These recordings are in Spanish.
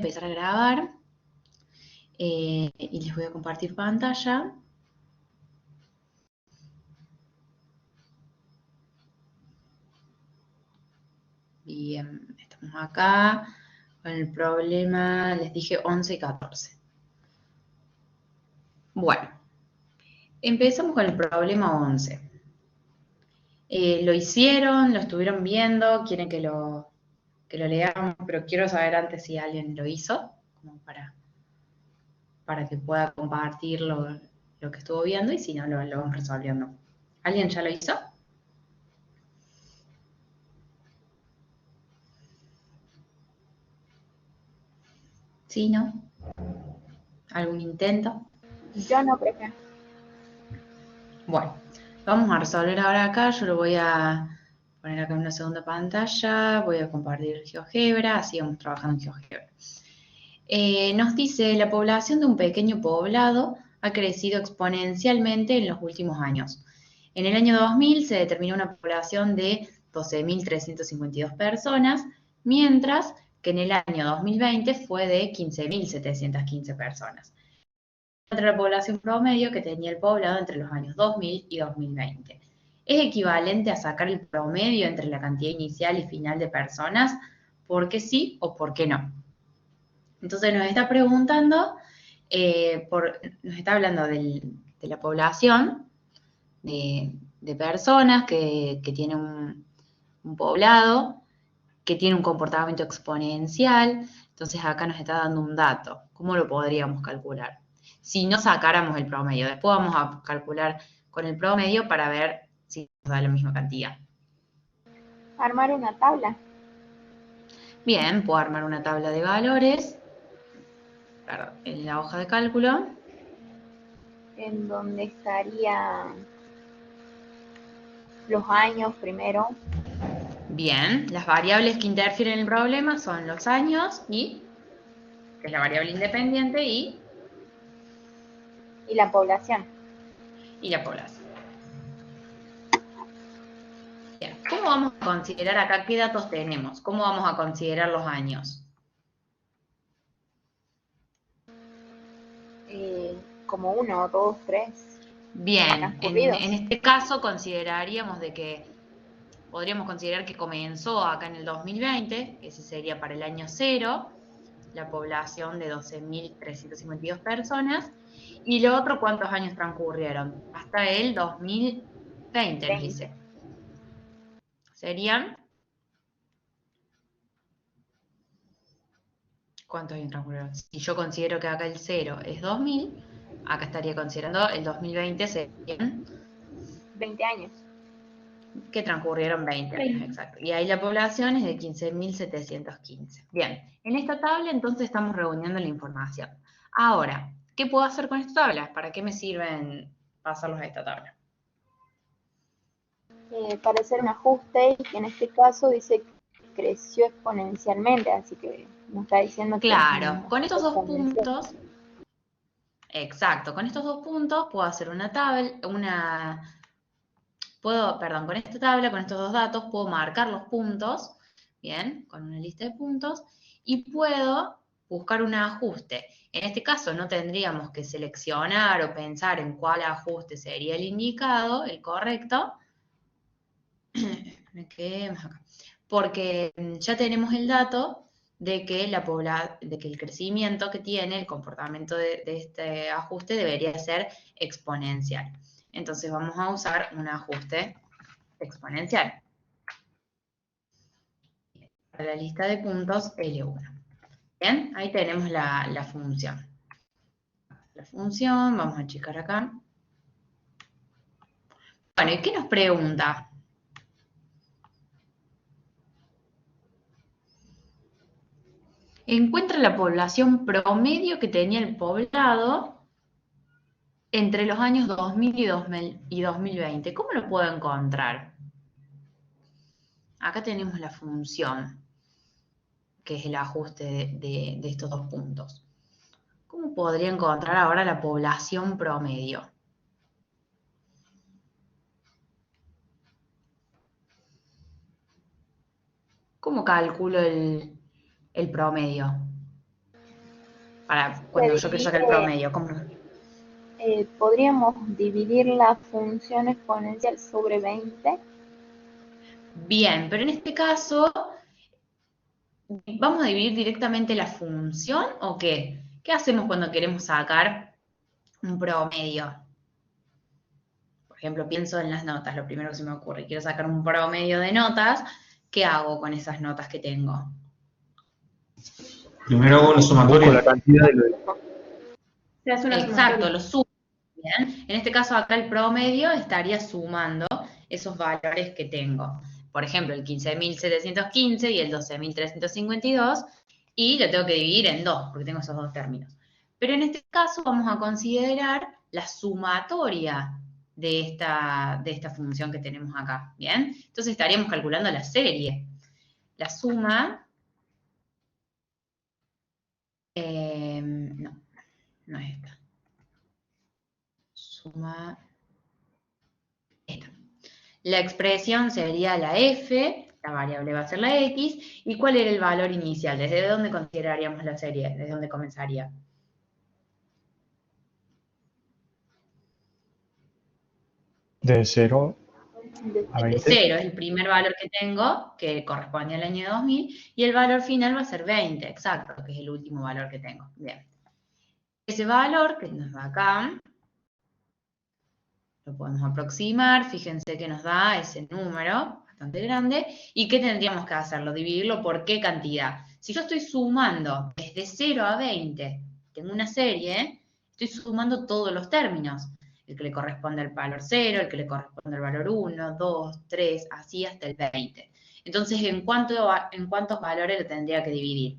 empezar a grabar y les voy a compartir pantalla. Bien, estamos acá con el problema, les dije 11 y 14. Bueno, empezamos con el problema 11. Lo hicieron, lo estuvieron viendo, quieren que lo leamos, pero quiero saber antes si alguien lo hizo, como para que pueda compartir lo que estuvo viendo y si no, lo vamos resolviendo. ¿Alguien ya lo hizo? ¿Sí, no? ¿Algún intento? Yo no, profe. Bueno, vamos a resolver ahora acá. Yo lo voy a poner acá en una segunda pantalla. Voy a compartir GeoGebra, así vamos trabajando en GeoGebra. Nos dice, la población de un pequeño poblado ha crecido exponencialmente en los últimos años. En el año 2000 se determinó una población de 12.352 personas, mientras que en el año 2020 fue de 15.715 personas, entre la población promedio que tenía el poblado entre los años 2000 y 2020. ¿Es equivalente a sacar el promedio entre la cantidad inicial y final de personas? ¿Por qué sí o por qué no? Entonces nos está preguntando, nos está hablando de la población, de personas que tiene un poblado, que tiene un comportamiento exponencial. Entonces acá nos está dando un dato. ¿Cómo lo podríamos calcular? Si no sacáramos el promedio. Después vamos a calcular con el promedio para ver si nos da la misma cantidad. Armar una tabla Bien, puedo armar una tabla de valores en la hoja de cálculo. en donde estarían los años primero Bien, las variables que interfieren en el problema son los años que es la variable independiente, y la población. y la población. Bien, ¿cómo vamos a considerar acá qué datos tenemos? ¿Cómo vamos a considerar los años? Como 1, 2, 3 Bien, en transcurridos. este caso consideraríamos podríamos considerar que comenzó acá en el 2020, que ese sería para el año 0, la población de 12.352 personas, y lo otro, ¿cuántos años transcurrieron? Hasta el 2020, nos 20. dice. Serían, ¿cuántos años transcurrieron? Si yo considero que acá el 0 es 2000, acá estaría considerando el 2020 serían 20 años. que transcurrieron 20 años, 20. exacto. Y ahí la población es de 15.715. Bien, en esta tabla entonces estamos reuniendo la información. Ahora, ¿qué puedo hacer con estas tablas? ¿Para qué me sirven pasarlos a esta tabla? Para hacer un ajuste, y en este caso dice que creció exponencialmente, así que nos está diciendo que es un Claro, con ajuste estos dos exponencial. puntos, exacto, con estos dos puntos puedo hacer una tabla, perdón, con esta tabla, con estos dos datos, puedo marcar los puntos, bien, con una lista de puntos, y puedo buscar un ajuste. En este caso no tendríamos que seleccionar o pensar en cuál ajuste sería el indicado, el correcto, porque ya tenemos el dato de que, de que el crecimiento que tiene, el comportamiento de este ajuste debería ser exponencial. Entonces vamos a usar un ajuste exponencial para la lista de puntos L1. Bien, ahí tenemos la función. La función, vamos a checar acá. Bueno, ¿y qué nos pregunta? Encuentra la población promedio que tenía el poblado entre los años 2000 y 2020. ¿Cómo lo puedo encontrar? Acá tenemos la función, que es el ajuste de estos dos puntos. ¿Cómo podría encontrar ahora la población promedio? ¿Cómo calculo el promedio? para Se cuando yo quiero sacar el divide, promedio. podríamos dividir la función exponencial sobre 20. Bien, pero en este caso, ¿vamos a dividir directamente la función o qué? ¿Qué hacemos cuando queremos sacar un promedio? Por ejemplo, pienso en las notas, lo primero que se me ocurre. Quiero sacar un promedio de notas, ¿qué hago con esas notas que tengo? Primero hago la Busco sumatoria. la cantidad de los... Se hace una Exacto, sumatoria. lo sumo. Bien. En este caso acá el promedio estaría sumando esos valores que tengo. Por ejemplo, el 15.715 y el 12.352 y lo tengo que dividir en dos, porque tengo esos dos términos. Pero en este caso vamos a considerar la sumatoria de esta función que tenemos acá, ¿bien? Entonces estaríamos calculando la serie. La suma, no, no es esta. Suma, esta. La expresión sería la f, la variable va a ser la x, ¿y cuál era el valor inicial? ¿Desde dónde consideraríamos la serie? ¿Desde dónde comenzaría? De 0 a De 20. 0 es el primer valor que tengo, que corresponde al año 2000, y el valor final va a ser 20, exacto, que es el último valor que tengo. Bien. Ese valor que nos da acá, lo podemos aproximar, fíjense que nos da ese número bastante grande, ¿y qué tendríamos que hacerlo? Dividirlo por qué cantidad. Si yo estoy sumando desde 0 a 20, tengo una serie, estoy sumando todos los términos, el que le corresponde al valor 0, el que le corresponde al valor 1, 2, 3, así hasta el 20. Entonces, ¿en cuántos valores lo tendría que dividir?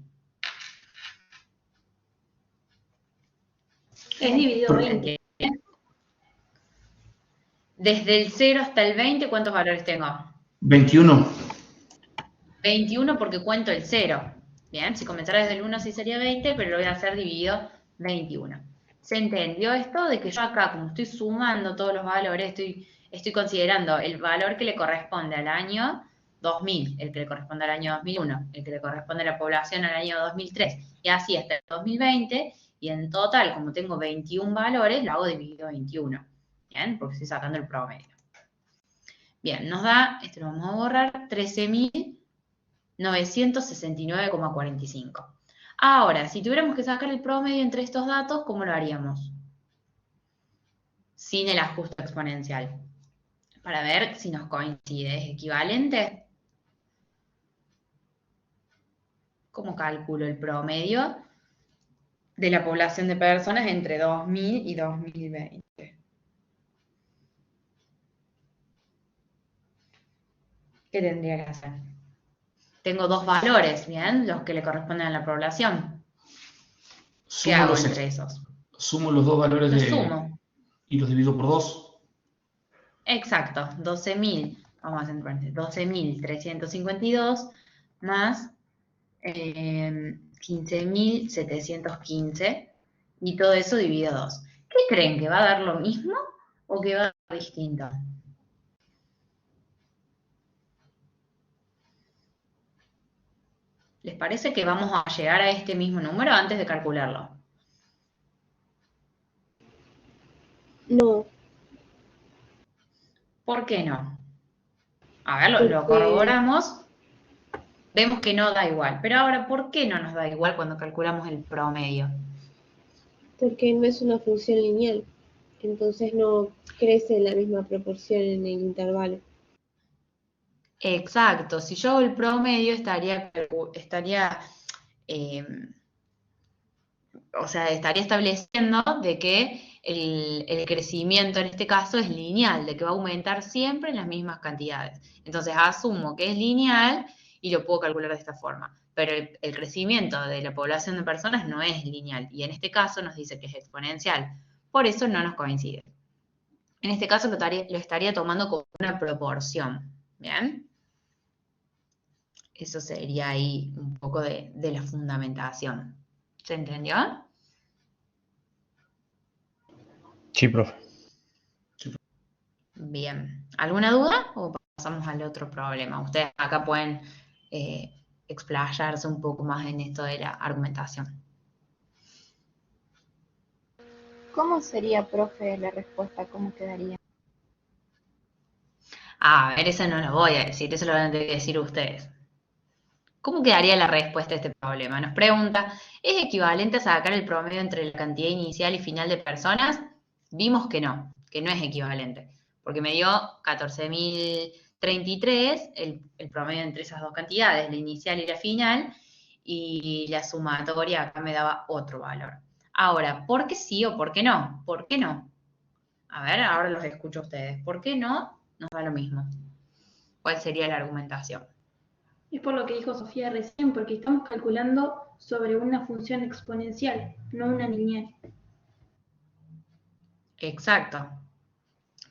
Es dividido 20. Desde el 0 hasta el 20, ¿cuántos valores tengo? 21. 21 porque cuento el 0. Bien, si comenzara desde el 1 sí sería 20, pero lo voy a hacer dividido 21. ¿Se entendió esto? De que yo acá, como estoy sumando todos los valores, estoy considerando el valor que le corresponde al año 2000, el que le corresponde al año 2001, el que le corresponde a la población al año 2003, y así hasta el 2020, y en total, como tengo 21 valores, lo hago dividido 21. Bien, porque estoy sacando el promedio. Bien, nos da, esto lo vamos a borrar, 13.969,45. Ahora, si tuviéramos que sacar el promedio entre estos datos, ¿cómo lo haríamos? Sin el ajuste exponencial. Para ver si nos coincide. ¿Es equivalente? ¿Cómo calculo el promedio de la población de personas entre 2000 y 2020? ¿Qué tendría que hacer? Tengo dos valores, ¿bien? Los que le corresponden a la población. ¿Qué hago entre esos? Sumo los dos valores Los sumo. y los divido por 2. Exacto, 12.000, vamos a hacer en paréntesis, 12.352 más 15.715 y todo eso dividido 2. ¿Qué creen? ¿Que va a dar lo mismo o que va a dar distinto? ¿Les parece que vamos a llegar a este mismo número antes de calcularlo? No, ¿Por qué no? A ver, lo porque, corroboramos, vemos que no da igual. Pero ahora, ¿por qué no nos da igual cuando calculamos el promedio? porque no es una función lineal, entonces no crece en la misma proporción en el intervalo. Exacto, si yo hago el promedio eh, estaría estableciendo de que el crecimiento en este caso es lineal, de que va a aumentar siempre en las mismas cantidades. Entonces asumo que es lineal y lo puedo calcular de esta forma. Pero el crecimiento de la población de personas no es lineal y en este caso nos dice que es exponencial. Por eso no nos coincide. En este caso lo estaría tomando como una proporción. ¿Bien? Eso sería ahí un poco de la fundamentación. ¿Se entendió? Sí, profe. Bien. ¿Alguna duda o pasamos al otro problema? Ustedes acá pueden explayarse un poco más en esto de la argumentación. ¿Cómo sería, profe, la respuesta? ¿Cómo quedaría? A ver, eso no lo voy a decir, eso lo van a tener que decir ustedes. ¿Cómo quedaría la respuesta a este problema? Nos pregunta, ¿es equivalente a sacar el promedio entre la cantidad inicial y final de personas? Vimos que no es equivalente, porque me dio 14.033, el promedio entre esas dos cantidades, la inicial y la final, y la sumatoria acá me daba otro valor. Ahora, ¿por qué sí o por qué no? ¿Por qué no? A ver, ahora los escucho a ustedes. ¿Por qué no? Nos da lo mismo. ¿Cuál sería la argumentación? Es por lo que dijo Sofía recién, porque estamos calculando sobre una función exponencial, no una lineal. Exacto.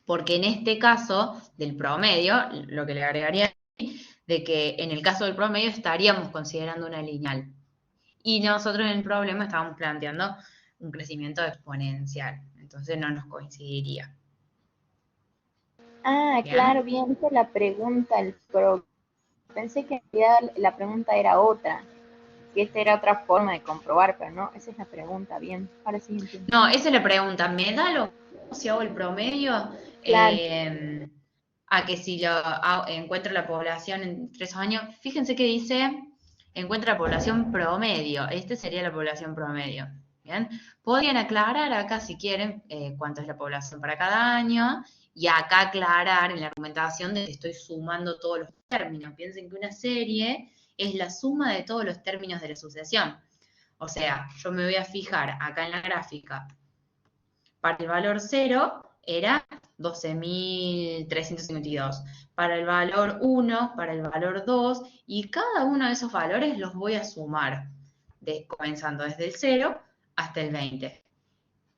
Porque en este caso del promedio, lo que le agregaría de que en el caso del promedio estaríamos considerando una lineal. Y nosotros en el problema estábamos planteando un crecimiento exponencial. Entonces no nos coincidiría. Ah, ¿Bien? claro, bien, esa es la pregunta, pensé que en realidad la pregunta era otra, que esta era otra forma de comprobar, pero no, esa es la pregunta, bien, ahora sí entiendo. No, esa es la pregunta. ¿Me da lo mismo si hago el promedio? Claro. A que si encuentro la población en 3 años, fíjense que dice, encuentra la población promedio. Este sería la población promedio. ¿Bien? Podrían aclarar acá si quieren cuánto es la población para cada año y acá aclarar en la argumentación de que estoy sumando todos los términos. Piensen que una serie es la suma de todos los términos de la sucesión. O sea, yo me voy a fijar acá en la gráfica. Para el valor 0 era 12.352. Para el valor 1, para el valor 2, y cada uno de esos valores los voy a sumar, comenzando desde el 0 hasta el 20.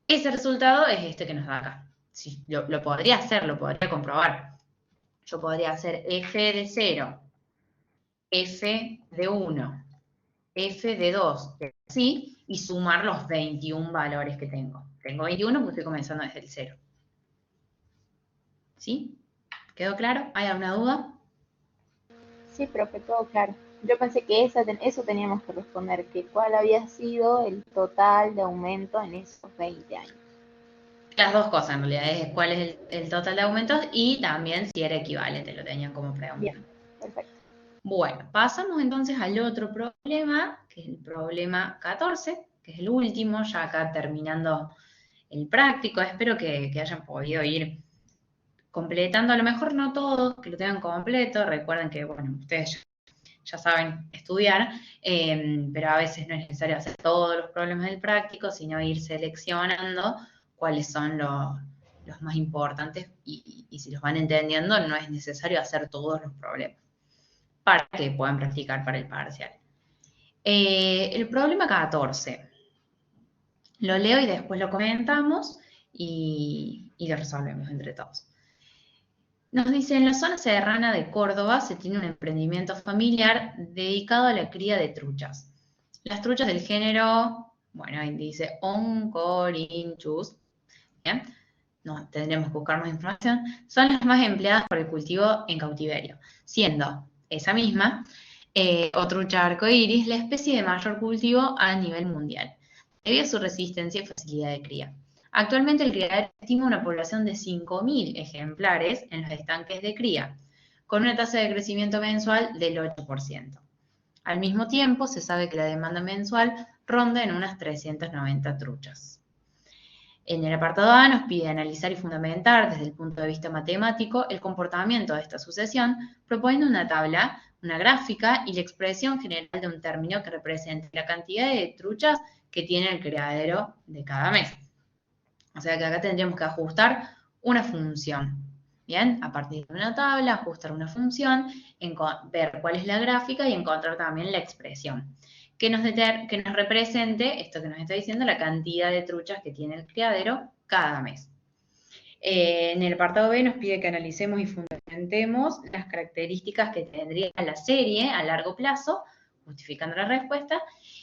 Ese resultado es este que nos da acá. Sí, lo podría hacer, lo podría comprobar. Yo podría hacer f de 0, f de 1, f de 2, así, y sumar los 21 valores que tengo. Tengo 21 porque estoy comenzando desde el 0. ¿Sí? ¿Quedó claro? ¿Hay alguna duda? Sí, profe, todo claro. Yo pensé que eso teníamos que responder, que cuál había sido el total de aumento en esos 20 años. Las dos cosas en realidad, es cuál es el total de aumentos y también si era equivalente, lo tenían como pregunta. Bien, perfecto. Bueno, pasamos entonces al otro problema, que es el problema 14, que es el último, ya acá terminando el práctico. Espero que hayan podido ir completando, a lo mejor no todos, que lo tengan completo. Recuerden que, bueno, ustedes ya saben estudiar, pero a veces no es necesario hacer todos los problemas del práctico, sino ir seleccionando cuáles son los más importantes y si los van entendiendo no es necesario hacer todos los problemas para que puedan practicar para el parcial. El problema 14. Lo leo y después lo comentamos y lo resolvemos entre todos. Nos dice, en la zona serrana de Córdoba se tiene un emprendimiento familiar dedicado a la cría de truchas. Las truchas del género, bueno, ahí dice Oncorhynchus, ¿bien? No, tendremos que buscar más información, son las más empleadas para el cultivo en cautiverio, siendo esa misma, o trucha arcoíris, la especie de mayor cultivo a nivel mundial, debido a su resistencia y facilidad de cría. Actualmente el criadero estima una población de 5.000 ejemplares en los estanques de cría, con una tasa de crecimiento mensual del 8%. Al mismo tiempo, se sabe que la demanda mensual ronda en unas 390 truchas. En el apartado A nos pide analizar y fundamentar desde el punto de vista matemático el comportamiento de esta sucesión, proponiendo una tabla, una gráfica y la expresión general de un término que represente la cantidad de truchas que tiene el criadero de cada mes. O sea que acá tendríamos que ajustar una función. Bien, a partir de una tabla, ajustar una función, ver cuál es la gráfica y encontrar también la expresión que nos represente esto que nos está diciendo, la cantidad de truchas que tiene el criadero cada mes. En el apartado B nos pide que analicemos y fundamentemos las características que tendría la serie a largo plazo, justificando la respuesta.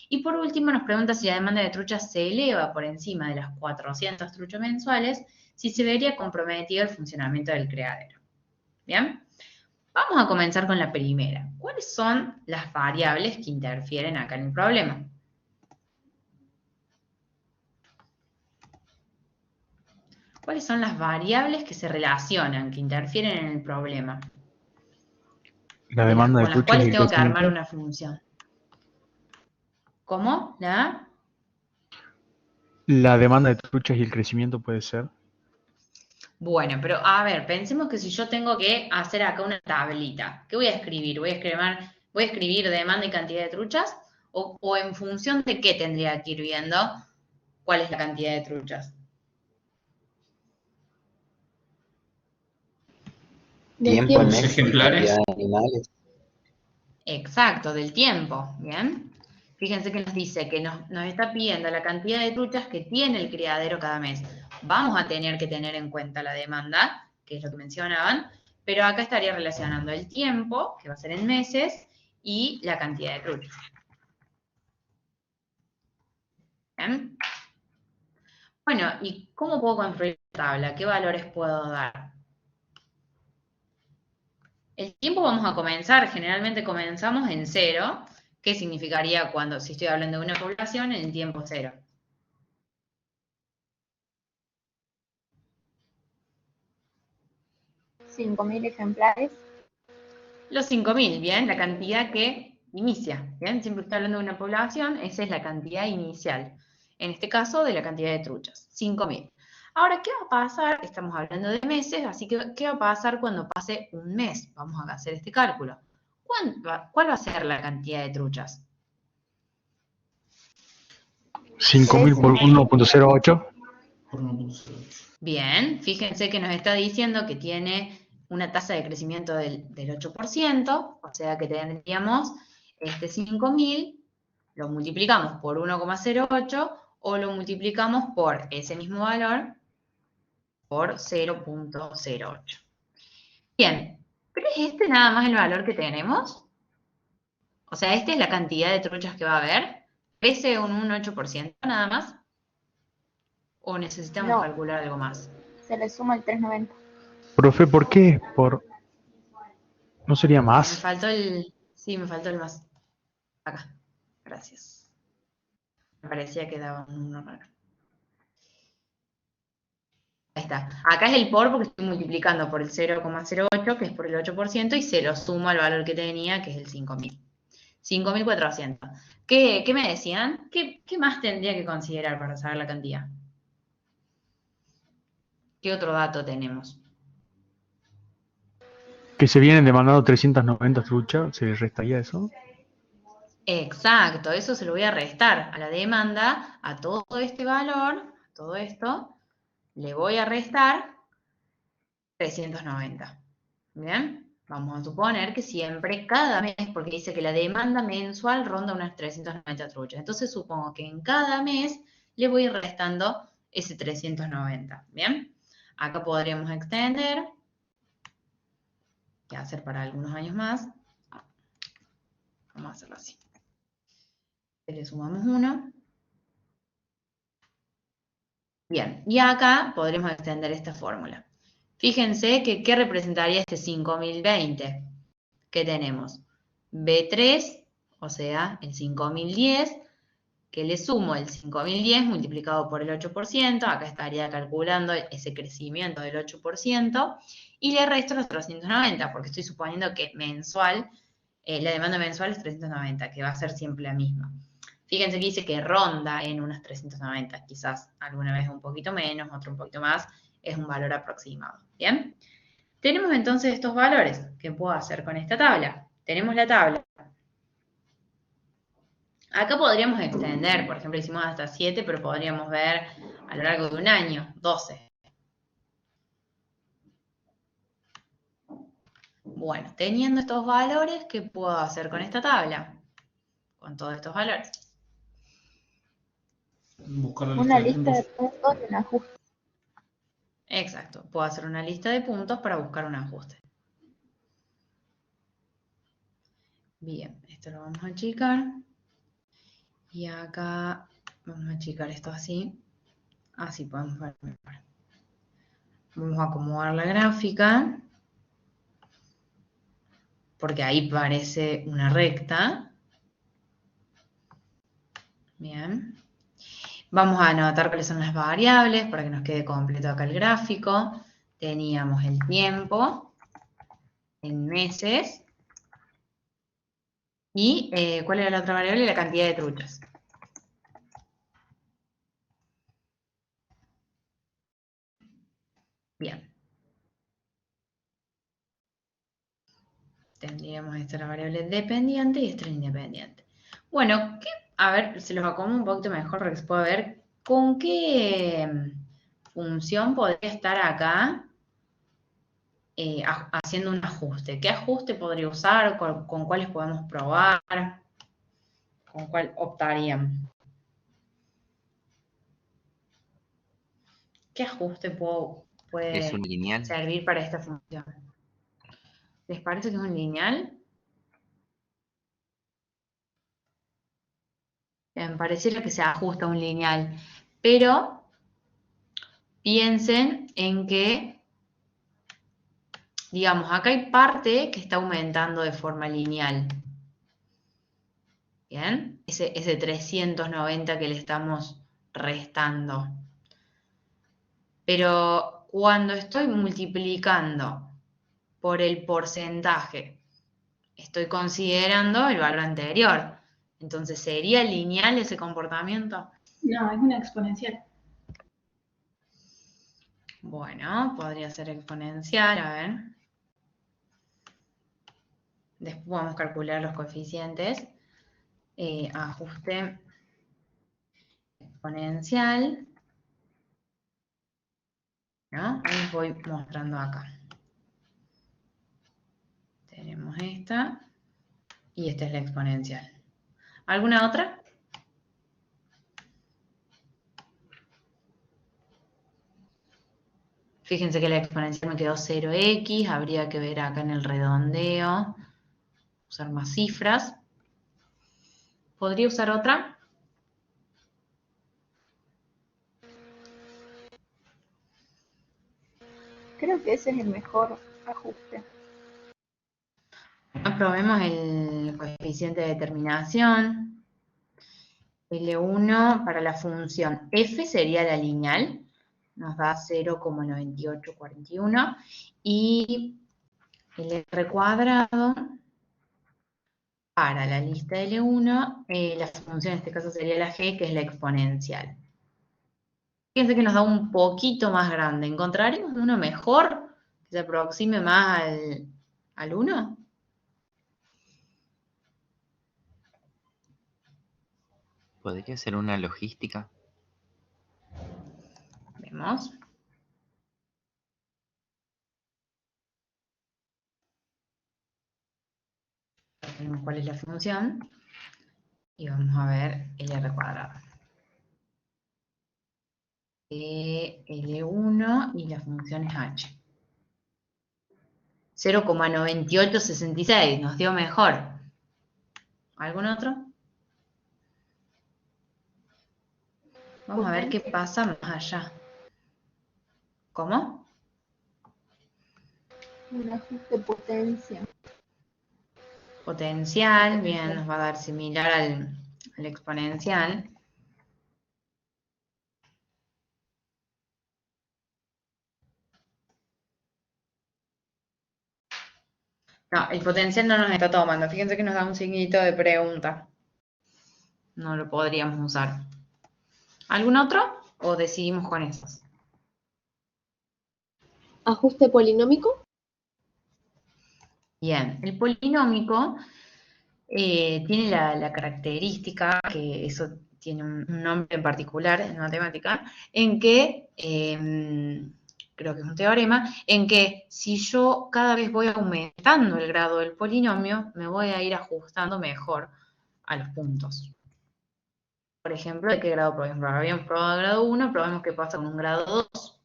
Y por último nos pregunta si la demanda de truchas se eleva por encima de las 400 truchas mensuales, si se vería comprometido el funcionamiento del criadero. ¿Bien? Vamos a comenzar con la primera. ¿Cuáles son las variables que interfieren acá en el problema? ¿Cuáles son las variables que se relacionan, que interfieren en el problema? La demanda de Con las truchas y cuales el tengo que armar crecimiento. una función. ¿Cómo? La demanda de truchas y el crecimiento puede ser. Bueno, pero a ver, pensemos que si yo tengo que hacer acá una tablita, ¿qué voy a escribir? ¿Voy a escribir demanda y cantidad de truchas? ¿O en función de qué tendría que ir viendo cuál es la cantidad de truchas? Del Tiempo en tiempo. Los mes y ejemplares. cantidad de animales. Exacto, del tiempo, ¿bien? Fíjense que nos dice que nos está pidiendo la cantidad de truchas que tiene el criadero cada mes. Vamos a tener que tener en cuenta la demanda, que es lo que mencionaban, pero acá estaría relacionando el tiempo, que va a ser en meses, y la cantidad de truchas. ¿Bien? Bueno, ¿y cómo puedo construir la tabla? ¿Qué valores puedo dar? El tiempo vamos a comenzar, generalmente comenzamos en 0, que significaría cuando, si estoy hablando de una población, en el tiempo 0. ¿5.000 ejemplares? Los 5.000, ¿bien? La cantidad que inicia, ¿bien? Siempre que está hablando de una población, esa es la cantidad inicial. En este caso, de la cantidad de truchas, 5.000. Ahora, ¿qué va a pasar? Estamos hablando de meses, así que, ¿qué va a pasar cuando pase un mes? Vamos a hacer este cálculo. ¿Cuál va a ser la cantidad de truchas? 5.000 por 1.08. Por 1.08. Bien, fíjense que nos está diciendo que tiene una tasa de crecimiento del 8%, o sea que tendríamos este 5.000, lo multiplicamos por 1,08 o lo multiplicamos por ese mismo valor por 0.08. Bien, ¿pero es este nada más el valor que tenemos? O sea, ¿esta es la cantidad de truchas que va a haber? ¿Crece un 8% nada más? ¿O necesitamos No, calcular algo más? se le suma el 390. Profe, ¿por qué? ¿No sería Me más? faltó sí, me faltó el más. Acá, gracias. Me parecía que daba un número raro. Ahí está. Acá es el por porque estoy multiplicando por el 0,08, que es por el 8%, y se lo sumo al valor que tenía, que es el 5.000. 5.400. ¿Qué me decían? ¿Qué más tendría que considerar para saber la cantidad? ¿Qué otro dato tenemos? Que se vienen demandando 390 truchas, ¿se le restaría eso? Exacto, eso se lo voy a restar a la demanda, a todo este valor, todo esto, le voy a restar 390. ¿Bien? Vamos a suponer que siempre, cada mes, porque dice que la demanda mensual ronda unas 390 truchas. Entonces supongo que en cada mes le voy a ir restando ese 390. ¿Bien? Acá podríamos extender, que va a ser para algunos años más. Vamos a hacerlo así. Le sumamos 1. Bien, y acá podremos extender esta fórmula. Fíjense que ¿qué representaría este 5.020? ¿Qué tenemos? B3, o sea, el 5.010, que le sumo el 5.010 multiplicado por el 8%, acá estaría calculando ese crecimiento del 8%, y le resto los 390, porque estoy suponiendo que mensual, la demanda mensual es 390, que va a ser siempre la misma. Fíjense que dice que ronda en unas 390, quizás alguna vez un poquito menos, otro un poquito más, es un valor aproximado. ¿Bien? Tenemos entonces estos valores. ¿Qué puedo hacer con esta tabla? Tenemos la tabla. Acá podríamos extender, por ejemplo, hicimos hasta 7, pero podríamos ver a lo largo de un año, 12. Bueno, teniendo estos valores, ¿qué puedo hacer con esta tabla? Con todos estos valores. Buscar la lista Una de lista de puntos. puntos y un ajuste. Exacto, puedo hacer una lista de puntos para buscar un ajuste. Bien, esto lo vamos a achicar. Y acá vamos a achicar esto así. Así podemos ver mejor. Vamos a acomodar la gráfica. Porque ahí parece una recta. Bien. Vamos a anotar cuáles son las variables para que nos quede completo acá el gráfico. Teníamos el tiempo en meses. Y ¿cuál era la otra variable? La cantidad de truchas. Bien. Tendríamos esta la variable dependiente y esta la independiente. Bueno, a ver, se los acomodo un poquito mejor para que se pueda ver con qué función podría estar acá haciendo un ajuste. ¿Qué ajuste podría usar? ¿Con cuáles podemos probar? ¿Con cuál optarían? ¿Qué ajuste ¿Es puede un lineal? servir para esta función? ¿Les parece que es un lineal? Me pareciera que se ajusta a un lineal, pero piensen en que, digamos, acá hay parte que está aumentando de forma lineal. ¿Bien? Ese 390 que le estamos restando. Pero cuando estoy multiplicando por el porcentaje, estoy considerando el valor anterior. Entonces, ¿sería lineal ese comportamiento? No, es una exponencial. Bueno, podría ser exponencial, a ver. Después vamos a calcular los coeficientes. Ajuste exponencial. ¿No? Ahí voy mostrando acá. Tenemos esta. Y esta es la exponencial. ¿Alguna otra? Fíjense que la exponencial me quedó 0x. Habría que ver acá en el redondeo. Usar más cifras. ¿Podría usar otra? Creo que ese es el mejor ajuste. Probemos el coeficiente de determinación. L1 para la función f sería la lineal. Nos da 0,9841. Y el r cuadrado para la lista L1, la función en este caso sería la g, que es la exponencial. Fíjense que nos da un poquito más grande. ¿Encontraremos uno mejor que se aproxime más al 1? ¿Podría ser una logística? Vemos. Tenemos cuál es la función. Y vamos a ver el r cuadrado. L1 y la función es h. 0,9866, nos dio mejor. ¿Algún otro? Vamos a ver qué pasa más allá. ¿Cómo? Un ajuste potencia. Potencial, bien, nos va a dar similar al exponencial. No, el potencial no nos está tomando. Fíjense que nos da un signito de pregunta. No lo podríamos usar. ¿Algún otro? ¿O decidimos con esos? Ajuste polinómico. Bien, el polinómico tiene la característica, que eso tiene un nombre en particular en matemática, en que, creo que es un teorema, en que si yo cada vez voy aumentando el grado del polinomio, me voy a ir ajustando mejor a los puntos. Por ejemplo, ¿de qué grado probamos? Habíamos probado grado 1, probemos qué pasa con un grado 2.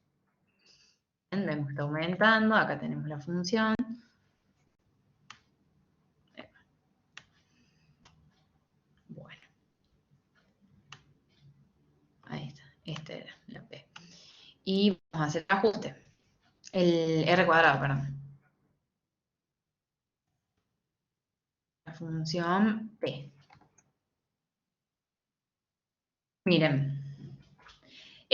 Vemos que está aumentando, acá tenemos la función. Bueno. Ahí está, esta era la P. Y vamos a hacer el ajuste. El R cuadrado, perdón. La función P. Miren,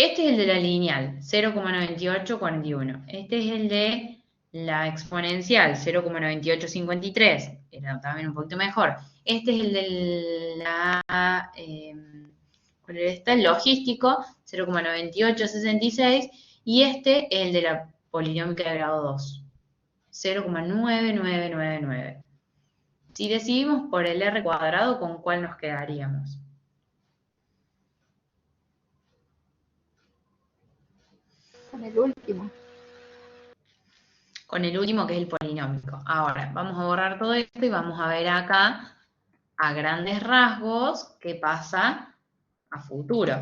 Este es el de la lineal, 0,9841. Este es el de la exponencial, 0,9853. Era también un poquito mejor. Este es el de la... ¿cuál era esta? El logístico, 0,9866. Y este es el de la polinómica de grado 2, 0,9999. Si decidimos por el R cuadrado, ¿con cuál nos quedaríamos? Con el último. Con el último, que es el polinómico. Ahora, vamos a borrar todo esto y vamos a ver acá, a grandes rasgos, qué pasa a futuro.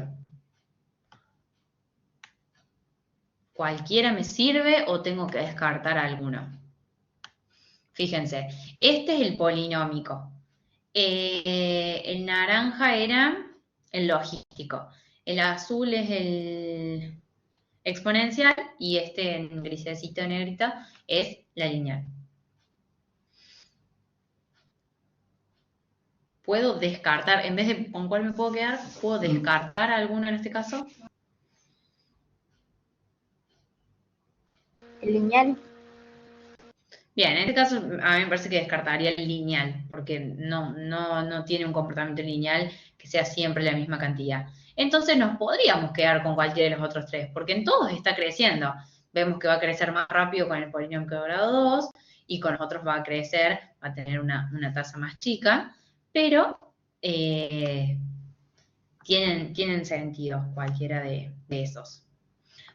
¿Cualquiera me sirve o tengo que descartar alguno? Fíjense, este es el polinómico. El naranja era el logístico. El azul es el exponencial y este en grisecito negrita es la lineal. ¿Puedo descartar, en vez de con cuál me puedo quedar, puedo descartar alguno en este caso? El lineal. Bien, en este caso a mí me parece que descartaría el lineal, porque no tiene un comportamiento lineal que sea siempre la misma cantidad. Entonces nos podríamos quedar con cualquiera de los otros tres, porque en todos está creciendo. Vemos que va a crecer más rápido con el polinómico de grado 2 y con los otros va a crecer, va a tener una tasa más chica, pero tienen sentido cualquiera de esos.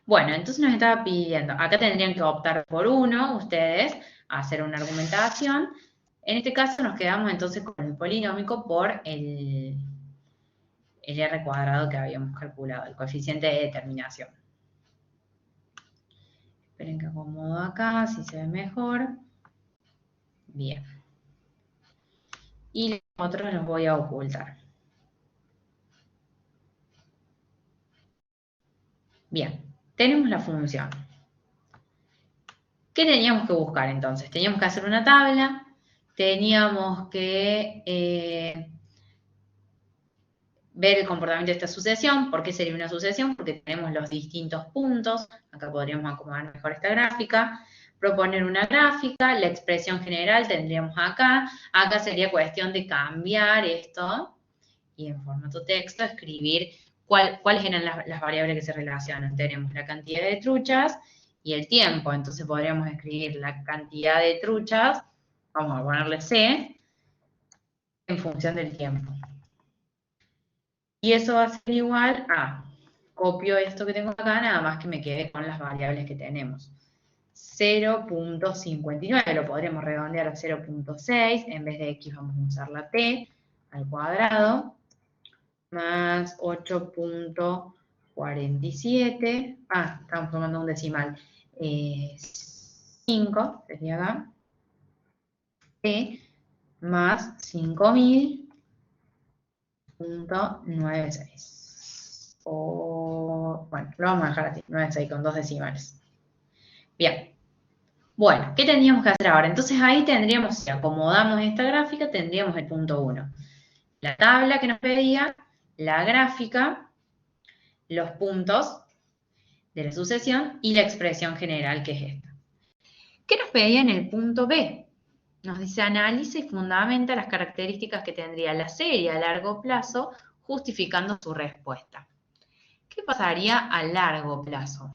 Bueno, entonces nos estaba pidiendo, acá tendrían que optar por uno, ustedes, a hacer una argumentación. En este caso nos quedamos entonces con el polinómico por el R cuadrado que habíamos calculado, el coeficiente de determinación. Esperen que acomodo acá, si se ve mejor. Bien. Y los otros los voy a ocultar. Bien, tenemos la función. ¿Qué teníamos que buscar entonces? Teníamos que hacer una tabla, teníamos que ver el comportamiento de esta sucesión. ¿Por qué sería una sucesión? Porque tenemos los distintos puntos. Acá podríamos acomodar mejor esta gráfica. Proponer una gráfica, la expresión general tendríamos acá. Acá sería cuestión de cambiar esto y en formato texto escribir cuáles eran las variables que se relacionan. Tenemos la cantidad de truchas y el tiempo. Entonces podríamos escribir la cantidad de truchas, vamos a ponerle C, en función del tiempo. Y eso va a ser igual a, copio esto que tengo acá, nada más que me quede con las variables que tenemos. 0.59, lo podremos redondear a 0.6, en vez de x vamos a usar la t al cuadrado, más 8.47, estamos tomando un decimal, 5 sería acá, t más 5000.96. Bueno, lo vamos a dejar así, 96 con dos decimales. Bien. Bueno, ¿qué tendríamos que hacer ahora? Entonces ahí tendríamos, si acomodamos esta gráfica, tendríamos el punto 1. La tabla que nos pedía, la gráfica, los puntos de la sucesión y la expresión general, que es esta. ¿Qué nos pedía en el punto B? Nos dice, analiza y fundamenta las características que tendría la serie a largo plazo, justificando su respuesta. ¿Qué pasaría a largo plazo?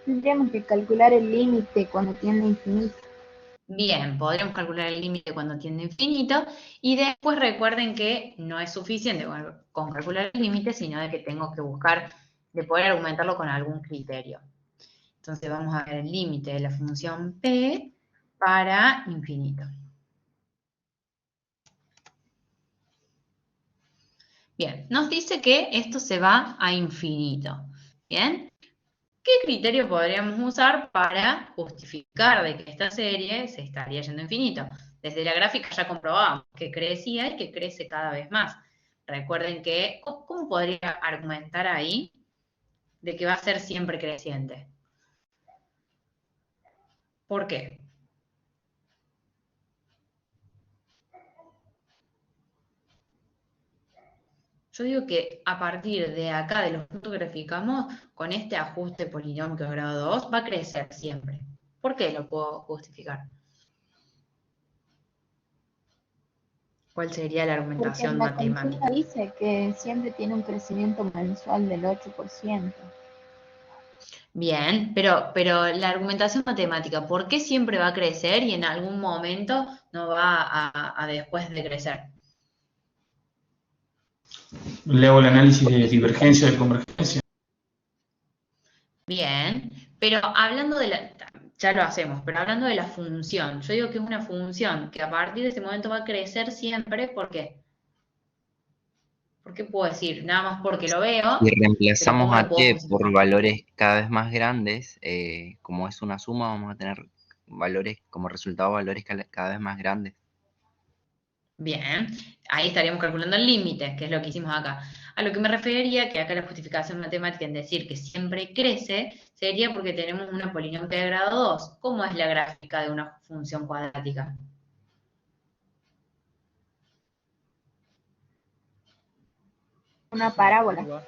Tendríamos que calcular el límite cuando tiende a infinito. Bien, podríamos calcular el límite cuando tiende a infinito y después recuerden que no es suficiente con calcular el límite, sino de que tengo que buscar, de poder argumentarlo con algún criterio. Entonces vamos a ver el límite de la función p para infinito. Bien, nos dice que esto se va a infinito. Bien, ¿qué criterio podríamos usar para justificar de que esta serie se estaría yendo a infinito? Desde la gráfica ya comprobábamos que crecía y que crece cada vez más. Recuerden que, ¿cómo podría argumentar ahí de que va a ser siempre creciente? ¿Por qué? Yo digo que a partir de acá, de los puntos que graficamos, con este ajuste polinómico de grado 2, va a crecer siempre. ¿Por qué lo puedo justificar? ¿Cuál sería la Porque argumentación la consigna matemática? dice que siempre tiene un crecimiento mensual del 8%. Bien, pero la argumentación matemática, ¿por qué siempre va a crecer y en algún momento no va a después de crecer? Le hago el análisis de divergencia, de convergencia. Bien, pero hablando de la, ya lo hacemos, pero hablando de la función, yo digo que es una función que a partir de ese momento va a crecer siempre, ¿por qué? ¿Por qué puedo decir? Nada más porque lo veo, Si pero reemplazamos ¿cómo lo a puedo t por justificar? valores cada vez más grandes, como es una suma, vamos a tener valores, como resultado, valores cada vez más grandes. Bien, ahí estaríamos calculando el límite, que es lo que hicimos acá. A lo que me refería, que acá la justificación matemática en decir que siempre crece, sería porque tenemos una polinomia de grado 2. ¿Cómo es la gráfica de una función cuadrática? Una parábola.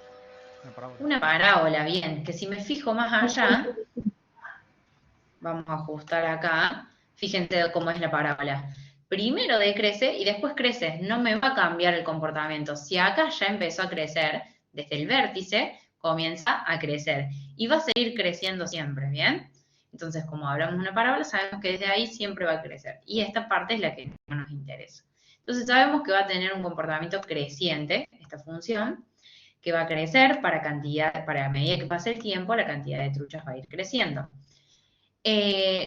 Una parábola, bien, que si me fijo más allá, vamos a ajustar acá, fíjense cómo es la parábola. Primero decrece y después crece, no me va a cambiar el comportamiento. Si acá ya empezó a crecer, desde el vértice comienza a crecer y va a seguir creciendo siempre, ¿bien? Entonces, como hablamos de una parábola, sabemos que desde ahí siempre va a crecer. Y esta parte es la que no nos interesa. Entonces, sabemos que va a tener un comportamiento creciente, esta función, que va a crecer para medida que pase el tiempo, la cantidad de truchas va a ir creciendo.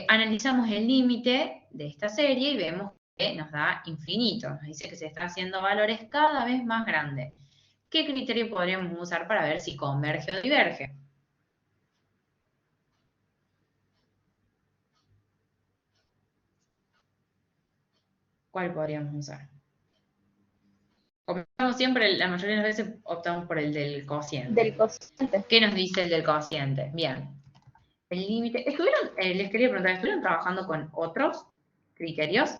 Analizamos el límite de esta serie y vemos que nos da infinito. Nos dice que se están haciendo valores cada vez más grandes. ¿Qué criterio podríamos usar para ver si converge o diverge? ¿Cuál podríamos usar? Optamos siempre, la mayoría de las veces optamos por el del cociente. Del cociente. ¿Qué nos dice el del cociente? Bien. El límite. Les quería preguntar, ¿estuvieron trabajando con otros criterios?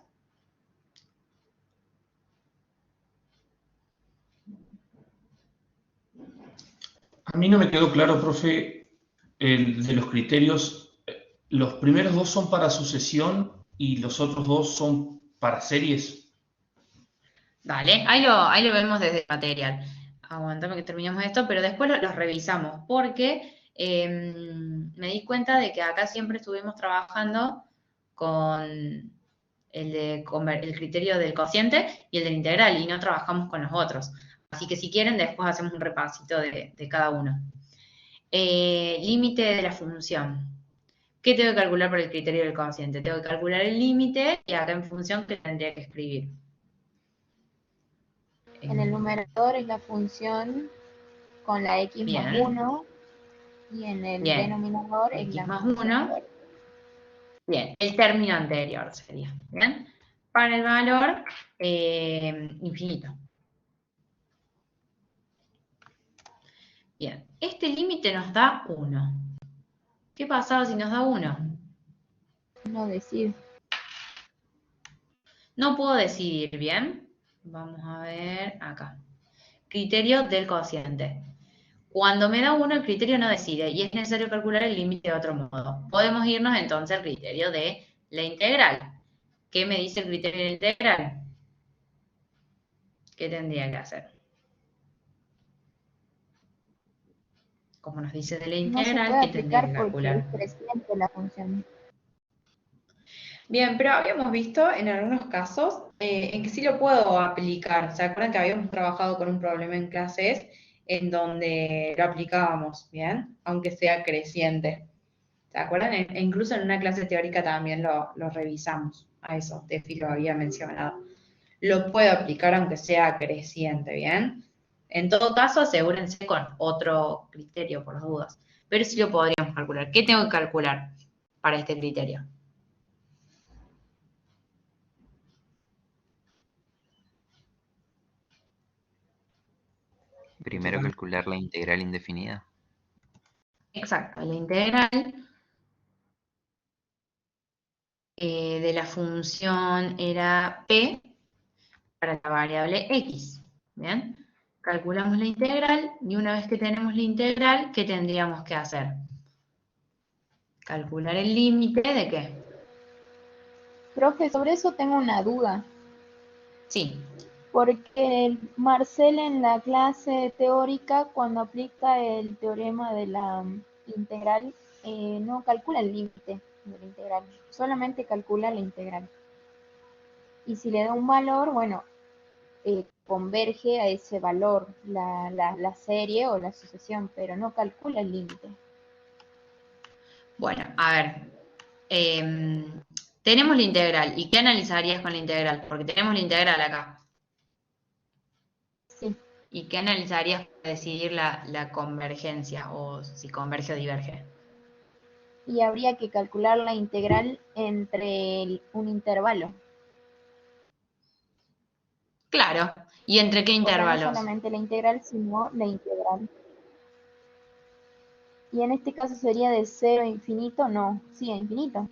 A mí no me quedó claro, profe, el de los criterios. Los primeros dos son para sucesión y los otros dos son para series. Dale, ahí lo vemos desde el material. Aguantame que terminemos esto, pero después los revisamos, porque me di cuenta de que acá siempre estuvimos trabajando con el criterio del cociente y el del integral, y no trabajamos con los otros. Así que si quieren, después hacemos un repasito de cada uno. Límite de la función. ¿Qué tengo que calcular por el criterio del cociente? Tengo que calcular el límite y acá en función que tendría que escribir. En el numerador es la función con la x Bien. más 1 y en el Bien. denominador es X la más función 1. mayor. Bien, el término anterior sería. Bien. Para el valor infinito. Bien, este límite nos da 1. ¿Qué pasaba si nos da 1? No decir. No puedo decidir, ¿bien? Vamos a ver acá. Criterio del cociente. Cuando me da 1, el criterio no decide y es necesario calcular el límite de otro modo. Podemos irnos entonces al criterio de la integral. ¿Qué me dice el criterio de la integral? ¿Qué tendría que hacer? Como nos dice de la No se integral, puede ¿qué tendría aplicar que porque es calcular? creciente la función. Bien, pero habíamos visto en algunos casos en que sí lo puedo aplicar. ¿Se acuerdan que habíamos trabajado con un problema en clases en donde lo aplicábamos, bien? Aunque sea creciente. ¿Se acuerdan? Incluso en una clase teórica también lo revisamos. A eso, Tefi lo había mencionado. Lo puedo aplicar aunque sea creciente, ¿bien? En todo caso, asegúrense con otro criterio por las dudas. Pero sí lo podríamos calcular. ¿Qué tengo que calcular para este criterio? Primero calcular la integral indefinida. Exacto, la integral de la función era p para la variable x, ¿bien? calculamos la integral y una vez que tenemos la integral, ¿qué tendríamos que hacer? Calcular el límite de qué. Profe, sobre eso tengo una duda, Sí, porque Marcel en la clase teórica, cuando aplica el teorema de la integral, no calcula el límite de la integral, solamente calcula la integral. Y si le da un valor, bueno, converge a ese valor la serie o la sucesión, pero no calcula el límite. bueno, a ver. Tenemos la integral. ¿Y qué analizarías con la integral? Porque tenemos la integral acá. Sí. ¿Y qué analizarías para decidir la convergencia o si converge o diverge? Y habría que calcular la integral entre un intervalo. Claro. ¿Y entre qué O sea, no intervalos? solamente la integral, sino la integral. Y en este caso sería de 0 a infinito, no, sí, a infinito.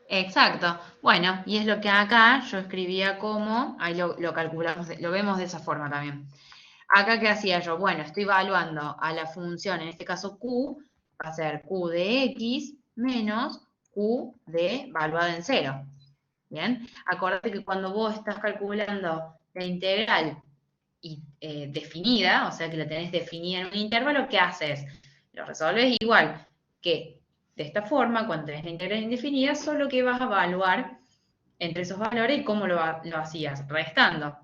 Exacto. Bueno, y es lo que acá yo escribía como, ahí lo calculamos, lo vemos de esa forma también. Acá, ¿qué hacía yo? Bueno, estoy evaluando a la función, en este caso Q, va a ser Q de X menos Q de valuada en 0. ¿Bien? Acordate que cuando vos estás calculando la integral definida, o sea que la tenés definida en un intervalo, ¿qué haces? Lo resolves igual que de esta forma, cuando tenés la integral indefinida, solo que vas a evaluar entre esos valores y cómo lo hacías, restando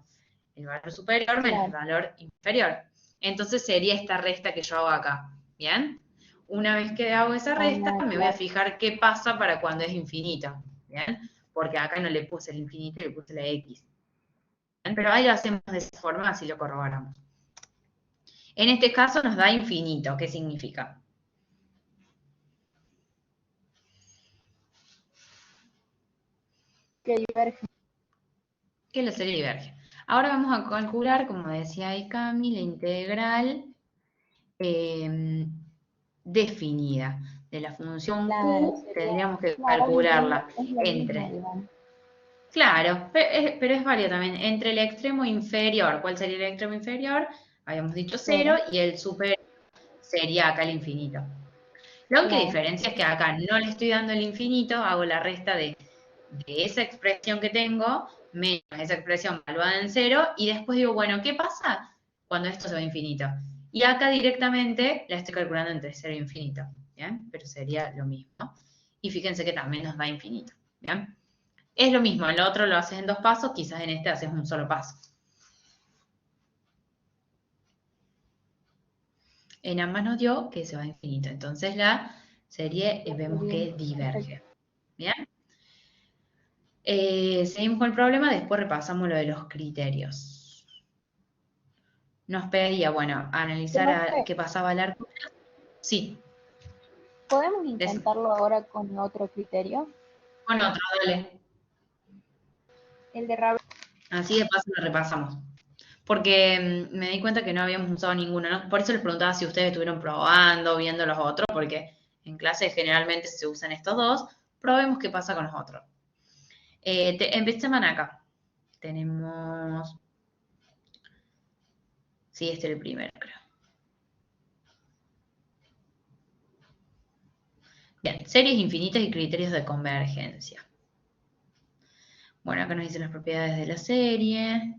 el valor superior menos el valor inferior. Entonces sería esta resta que yo hago acá, ¿bien? Una vez que hago esa resta, me voy a fijar qué pasa para cuando es infinito, ¿bien? Porque acá no le puse el infinito, le puse la X. ¿Bien? Pero ahí lo hacemos de esa forma, así lo corroboramos. En este caso nos da infinito. ¿Qué significa? Que diverge. Que la serie diverge. Ahora vamos a calcular, como decía ahí Cami, la integral definida de la función Q. Tendríamos que calcularla entre... Claro, pero es válida también. Entre el extremo inferior, ¿cuál sería el extremo inferior? Habíamos dicho 0 y el superior sería acá el infinito. La única diferencia es que acá no le estoy dando el infinito, hago la resta de esa expresión que tengo, menos esa expresión valuada en 0, y después digo, bueno, ¿qué pasa cuando esto se va a infinito? Y acá directamente la estoy calculando entre 0 e infinito, ¿bien? Pero sería lo mismo. Y fíjense que también nos da infinito, ¿bien? Es lo mismo, el otro lo haces en 2 pasos, quizás en este haces un solo paso. En ambas nos dio que se va a infinito, entonces la serie vemos que diverge, ¿bien? Seguimos con el problema, después repasamos lo de los criterios. Nos pedía, bueno, analizar qué pasaba al arco. Sí. ¿Podemos intentarlo ahora con otro criterio? Con otro, dale. El de Ravel. Así de paso lo repasamos. Porque me di cuenta que no habíamos usado ninguno, ¿no? Por eso les preguntaba si ustedes estuvieron probando, viendo los otros, porque en clase generalmente se usan estos dos. Probemos qué pasa con los otros. Empecemos acá. Tenemos... Sí, este es el primero, creo. Bien, series infinitas y criterios de convergencia. Bueno, acá nos dicen las propiedades de la serie.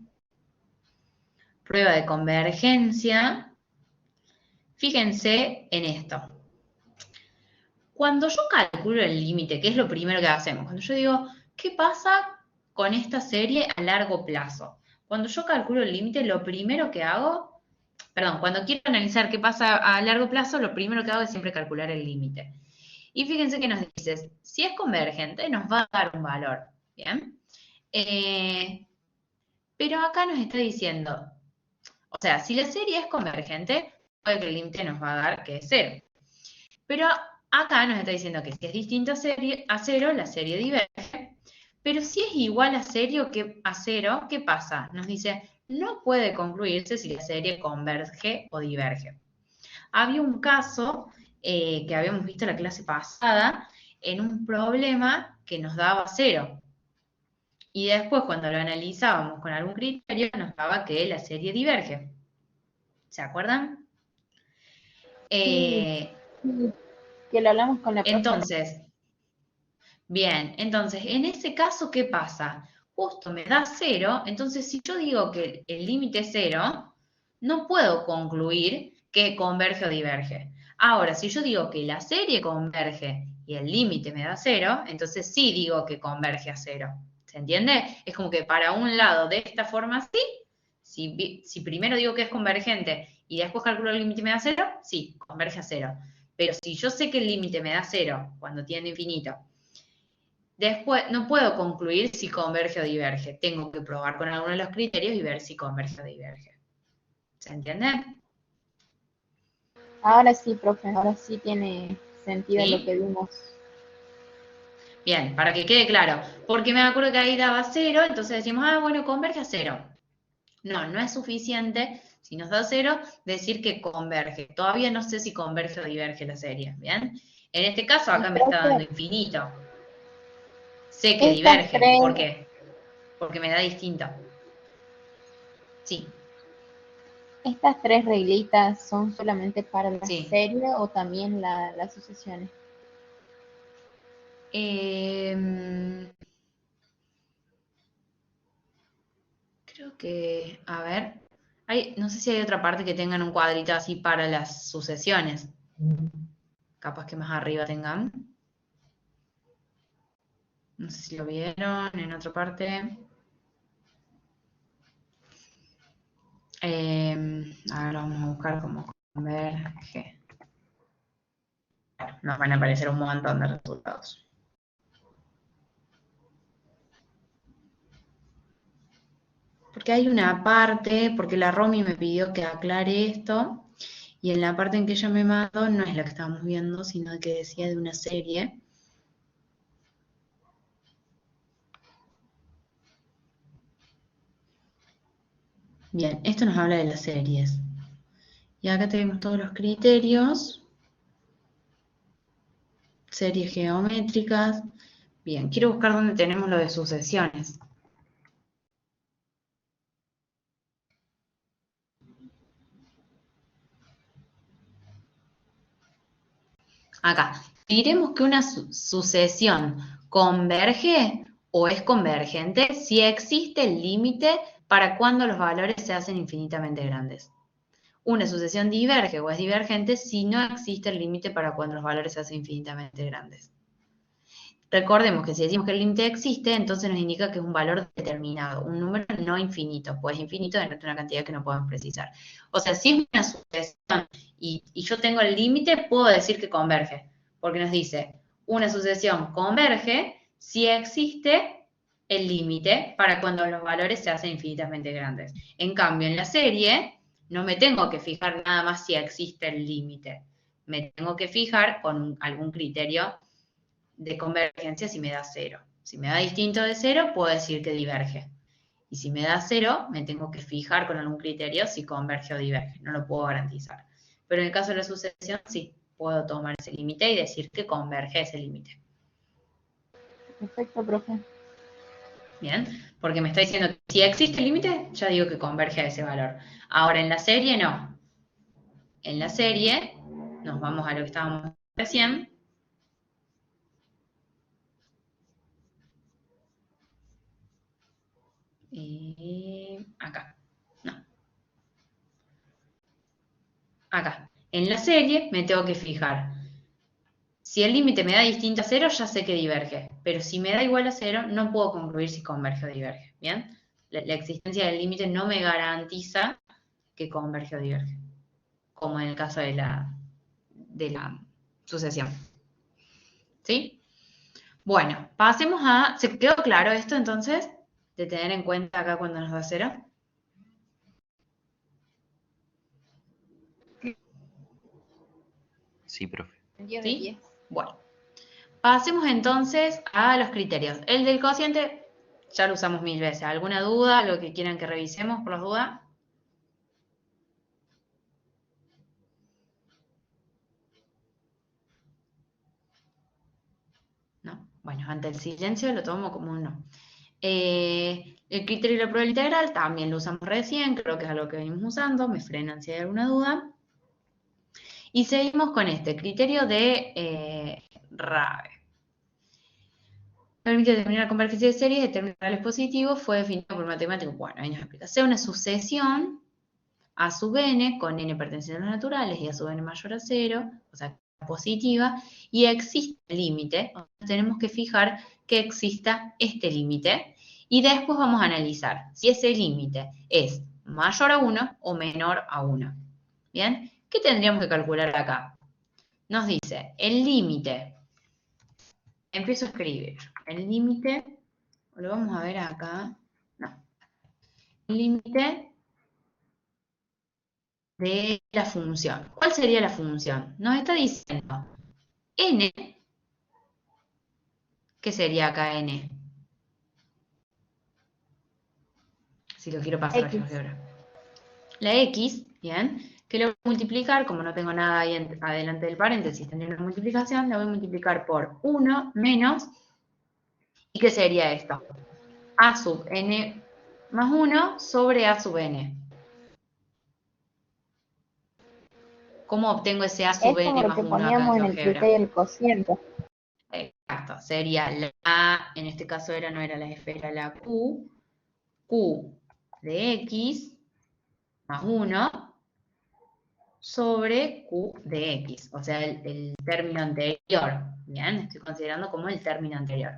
Prueba de convergencia. Fíjense en esto. Cuando yo calculo el límite, ¿qué es lo primero que hacemos? Cuando yo digo, ¿qué pasa con esta serie a largo plazo? Cuando yo calculo el límite, lo primero que hago, perdón, cuando quiero analizar qué pasa a largo plazo, lo primero que hago es siempre calcular el límite. Y fíjense que nos dice, si es convergente, nos va a dar un valor, ¿bien? Pero acá nos está diciendo, o sea, si la serie es convergente, puede que el límite nos va a dar que es 0. Pero acá nos está diciendo que si es distinto a 0, la serie diverge. Pero si es igual a 0, ¿qué pasa? Nos dice, no puede concluirse si la serie converge o diverge. Había un caso que habíamos visto en la clase pasada, en un problema que nos daba 0. Y después, cuando lo analizábamos con algún criterio, nos daba que la serie diverge. ¿Se acuerdan? Sí, sí, que lo hablamos con la profe. Entonces, bien, entonces, en ese caso, ¿qué pasa? Justo me da 0, entonces si yo digo que el límite es 0, no puedo concluir que converge o diverge. Ahora, si yo digo que la serie converge y el límite me da 0, entonces sí digo que converge a 0. ¿Se entiende? Es como que para un lado, de esta forma sí, si primero digo que es convergente y después calculo el límite y me da 0, sí, converge a 0. Pero si yo sé que el límite me da 0 cuando tiende a infinito, después no puedo concluir si converge o diverge. Tengo que probar con alguno de los criterios y ver si converge o diverge. ¿Se entiende? Ahora sí, profe, ahora sí tiene sentido lo que ¿Sí? vimos. Bien, para que quede claro. Porque me acuerdo que ahí daba 0, entonces decimos, ah, bueno, converge a 0. No, no es suficiente, si nos da 0, decir que converge. Todavía no sé si converge o diverge la serie, ¿bien? En este caso, Y acá me está dando profe, infinito. Sé que estas diverge. ¿Por tres, qué? Porque me da distinto. Sí, estas tres reglitas son solamente para la sí. serie o también las sucesiones. Em, Creo que, a ver, no sé si hay otra parte que tengan un cuadrito así para las sucesiones. Capaz que más arriba tengan. No sé si lo vieron en otra parte. A ver, vamos a buscar cómo converge. Bueno, nos van a aparecer un montón de resultados. Porque hay una parte, porque la Romy me pidió que aclare esto, y en la parte en que ella me mandó no es la que estábamos viendo, sino que decía de una serie. Bien, esto nos habla de las series. Y acá tenemos todos los criterios, series geométricas. Bien, quiero buscar dónde tenemos lo de sucesiones. Acá, diremos que una sucesión converge o es convergente si existe el límite para cuando los valores se hacen infinitamente grandes. Una sucesión diverge o es divergente si no existe el límite para cuando los valores se hacen infinitamente grandes. Recordemos que si decimos que el límite existe, entonces nos indica que es un valor determinado, un número no infinito, pues infinito denota una cantidad que no podemos precisar. O sea, si es una sucesión y yo tengo el límite, puedo decir que converge, porque nos dice, una sucesión converge si existe el límite para cuando los valores se hacen infinitamente grandes. En cambio, en la serie, no me tengo que fijar nada más si existe el límite. Me tengo que fijar con algún criterio de convergencia si me da 0. Si me da distinto de 0, puedo decir que diverge. Y si me da 0, me tengo que fijar con algún criterio si converge o diverge. No lo puedo garantizar. Pero en el caso de la sucesión, sí, puedo tomar ese límite y decir que converge ese límite. Perfecto, profe. Bien, porque me está diciendo que si existe el límite, ya digo que converge a ese valor. Ahora en la serie no. En la serie, nos vamos a lo que estábamos recién. Y acá. No. Acá. En la serie me tengo que fijar. Si el límite me da distinto a 0, ya sé que diverge. Pero si me da igual a 0, no puedo concluir si converge o diverge. ¿Bien? La existencia del límite no me garantiza que converge o diverge. Como en el caso de la sucesión. ¿Sí? Bueno, pasemos a... ¿Se quedó claro esto entonces? De tener en cuenta acá cuando nos da 0. Sí, profe. 10 de 10. ¿Sí? Bueno. Pasemos entonces a los criterios. El del cociente ya lo usamos 1000 veces. ¿Alguna duda? ¿Lo que quieran que revisemos por las dudas? ¿No? Bueno, ante el silencio lo tomo como un no. El criterio de la prueba integral también lo usamos recién, creo que es algo que venimos usando, me frenan si hay alguna duda. Y seguimos con este criterio de Rabe. Permite determinar la convergencia de series de terminales positivos, fue definido por matemáticos. Bueno, ahí nos explica. Sea una sucesión a sub n con n pertenecientes a los naturales y a sub n mayor a 0, o sea, positiva, y existe el límite. Tenemos que fijar que exista este límite y después vamos a analizar si ese límite es mayor a 1 o menor a 1. ¿Bien? ¿Qué tendríamos que calcular acá? Nos dice el límite. Empiezo a escribir. El límite, lo vamos a ver acá. No. El límite de la función. ¿Cuál sería la función? Nos está diciendo n. ¿Qué sería acá n? Si lo quiero pasar a GeoGebra. La x, bien, que lo voy a multiplicar, como no tengo nada ahí adelante del paréntesis, tendría una multiplicación, la voy a multiplicar por 1 menos, ¿y qué sería esto? A sub n más 1 sobre A sub n. ¿Cómo obtengo ese A sub Es como n lo más que 1 acá en poníamos en el GeoGebra? criterio del cociente. Exacto, sería la A, en este caso no era la esfera, la Q de X más 1 sobre Q de X, o sea, el término anterior, ¿bien? Estoy considerando como el término anterior.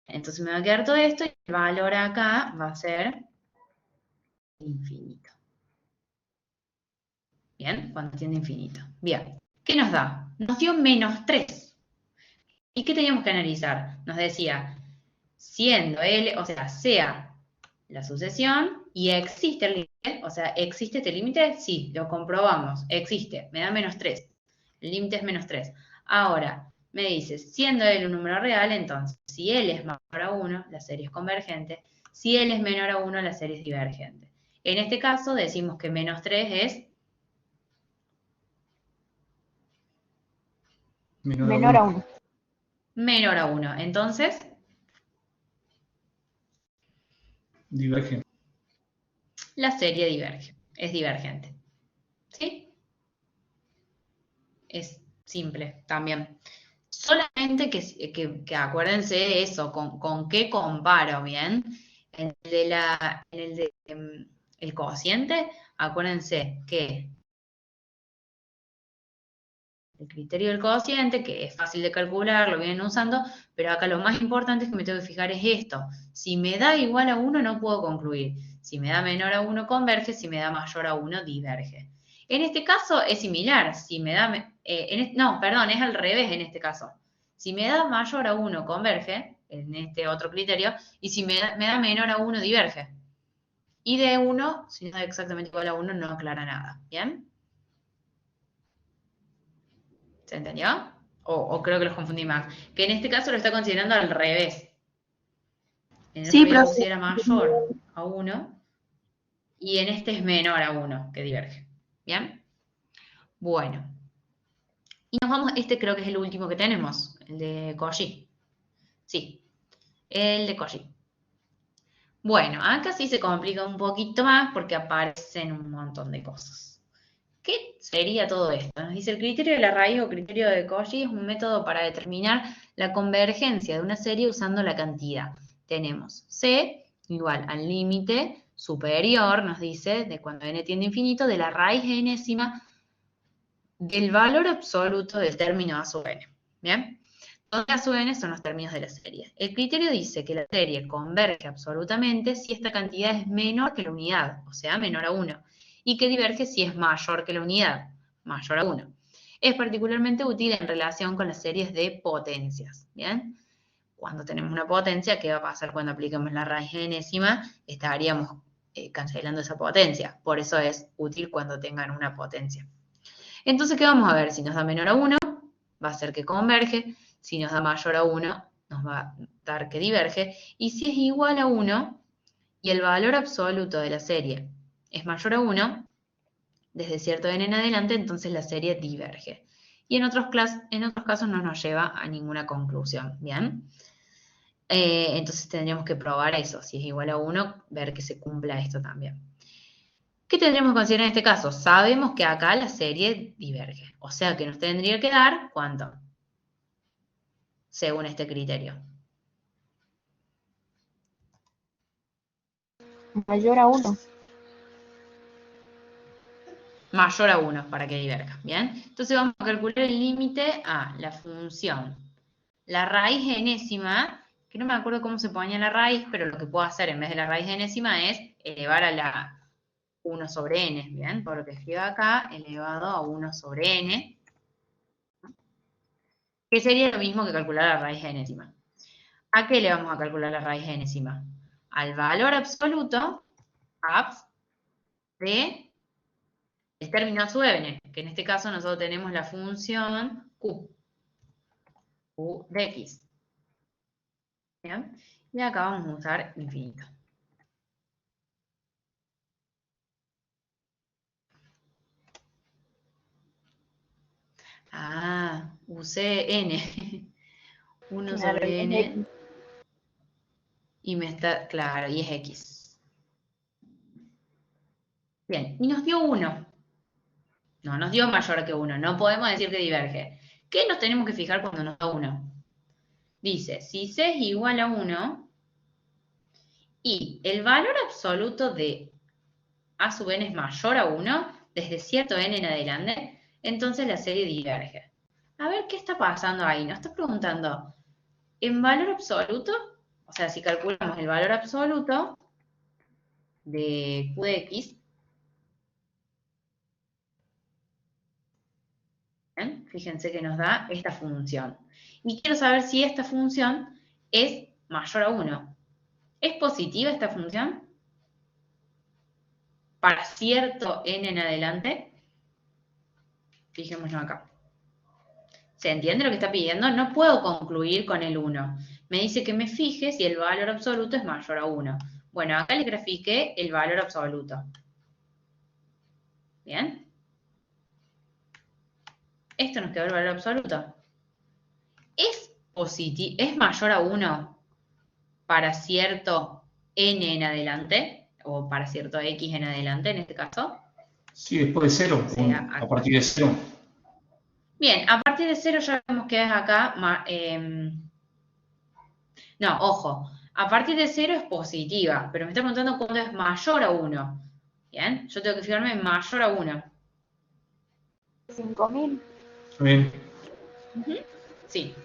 Entonces me va a quedar todo esto y el valor acá va a ser infinito. ¿Bien? Cuando tiende a infinito. Bien. ¿Qué nos da? Nos dio menos 3. ¿Y qué teníamos que analizar? Nos decía, siendo L, o sea la sucesión y existe el límite, o sea, ¿existe este límite? Sí, lo comprobamos, existe, me da menos 3. El límite es menos 3. Ahora, me dice, siendo L un número real, entonces, si L es mayor a 1, la serie es convergente. Si L es menor a 1, la serie es divergente. En este caso, decimos que menos 3 es Menor a 1. menor a 1. Entonces, Divergente. la serie diverge, es divergente. ¿Sí? Es simple también. Solamente que acuérdense eso, con qué comparo, ¿bien? En el cociente, acuérdense que el criterio del cociente, que es fácil de calcular, lo vienen usando, pero acá lo más importante es que me tengo que fijar es esto. Si me da igual a 1, no puedo concluir. Si me da menor a 1, converge. Si me da mayor a 1, diverge. En este caso es similar. Si me da... no, perdón, es al revés en este caso. Si me da mayor a 1, converge, en este otro criterio, y si me da menor a 1, diverge. Y de 1, si no da exactamente igual a 1, no aclara nada. ¿Bien? ¿Se entendió? O creo que los confundí más. Que en este caso lo está considerando al revés. En el Sí, otro día profe. pusiera mayor a 1 y en este es menor a 1, que diverge. ¿Bien? Bueno. Y nos vamos, este creo que es el último que tenemos, el de Cauchy. Sí, el de Cauchy. Bueno, acá sí se complica un poquito más porque aparecen un montón de cosas. ¿Qué sería todo esto? Nos dice el criterio de la raíz o criterio de Cauchy es un método para determinar la convergencia de una serie usando la cantidad. Tenemos C igual al límite superior, nos dice, de cuando n tiende a infinito, de la raíz enésima del valor absoluto del término A sub n. ¿Bien? Donde A sub n son los términos de la serie. El criterio dice que la serie converge absolutamente si esta cantidad es menor que la unidad, o sea, menor a 1. Y que diverge si es mayor que la unidad, mayor a 1. Es particularmente útil en relación con las series de potencias, ¿bien? Cuando tenemos una potencia, ¿qué va a pasar cuando aplicamos la raíz enésima? Estaríamos cancelando esa potencia, por eso es útil cuando tengan una potencia. Entonces, ¿qué vamos a ver? Si nos da menor a 1, va a ser que converge, si nos da mayor a 1, nos va a dar que diverge, y si es igual a 1, y el valor absoluto de la serie es mayor a 1, desde cierto n en adelante, entonces la serie diverge. Y en otros casos no nos lleva a ninguna conclusión, ¿bien? Entonces tendríamos que probar eso. Si es igual a 1, ver que se cumpla esto también. ¿Qué tendríamos que considerar en este caso? Sabemos que acá la serie diverge. O sea que nos tendría que dar, ¿cuánto? Según este criterio. Mayor a 1. Mayor a 1 para que diverja. ¿Bien? Entonces vamos a calcular el límite a la función. La raíz enésima, que no me acuerdo cómo se ponía la raíz, pero lo que puedo hacer en vez de la raíz enésima es elevar a la 1 sobre n, ¿bien? Por lo que escribo acá, elevado a 1 sobre n, que sería lo mismo que calcular la raíz enésima. ¿A qué le vamos a calcular la raíz enésima? Al valor absoluto, abs, de el término sub n, que en este caso nosotros tenemos la función q de x. ¿Bien? Y acá vamos a usar infinito. Ah, usé n. 1 Claro, sobre y es n. X. Y me está, claro, y es x. Bien, y nos dio 1. No, nos dio mayor que 1. No podemos decir que diverge. ¿Qué nos tenemos que fijar cuando nos da 1? Dice, si c es igual a 1 y el valor absoluto de a sub n es mayor a 1, desde cierto n en adelante, entonces la serie diverge. A ver, ¿qué está pasando ahí? Nos está preguntando, ¿en valor absoluto? O sea, si calculamos el valor absoluto de q de x, ¿bien? Fíjense que nos da esta función. Y quiero saber si esta función es mayor a 1. ¿Es positiva esta función? Para cierto n en adelante. Fijémonos acá. ¿Se entiende lo que está pidiendo? No puedo concluir con el 1. Me dice que me fije si el valor absoluto es mayor a 1. Bueno, acá le grafiqué el valor absoluto. ¿Bien? Esto nos quedó el valor absoluto. ¿Es mayor a 1 para cierto n en adelante? O para cierto x en adelante, en este caso. Sí, después de 0, O sea, a partir de 0. Bien, a partir de 0 ya vemos que es acá. No, ojo. A partir de 0 es positiva, pero me está preguntando cuándo es mayor a 1. Bien, yo tengo que fijarme en mayor a 1. 5000. Bien. Sí.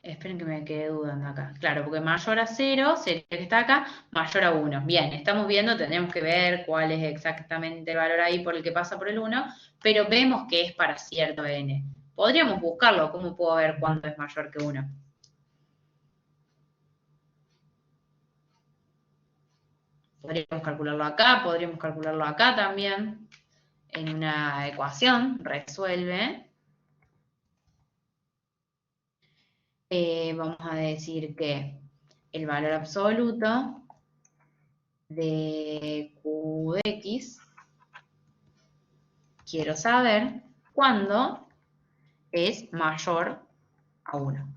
Esperen que me quede dudando acá. Claro, porque mayor a 0 sería que está acá, mayor a 1. Bien, estamos viendo, tendremos que ver cuál es exactamente el valor ahí por el que pasa por el 1, pero vemos que es para cierto n. Podríamos buscarlo, ¿cómo puedo ver cuánto es mayor que 1? Podríamos calcularlo acá también, en una ecuación, resuelve. Vamos a decir que el valor absoluto de q de x, quiero saber cuándo es mayor a 1.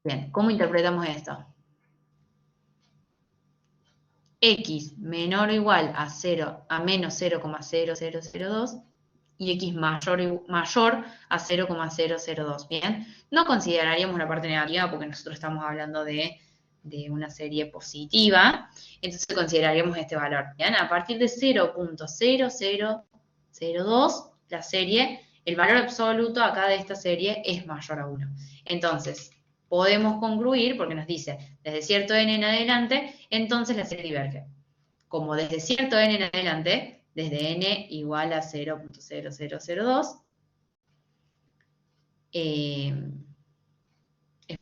Bien, ¿cómo interpretamos esto? X menor o igual a 0 a menos 0,0002 y x mayor a 0,002, ¿bien? No consideraríamos la parte negativa porque nosotros estamos hablando de una serie positiva, entonces consideraríamos este valor, ¿bien? A partir de 0,0002, la serie, el valor absoluto acá de esta serie es mayor a 1. Entonces, podemos concluir, porque nos dice desde cierto n en adelante, entonces la serie diverge. Como desde cierto n en adelante, desde n igual a 0,0002, es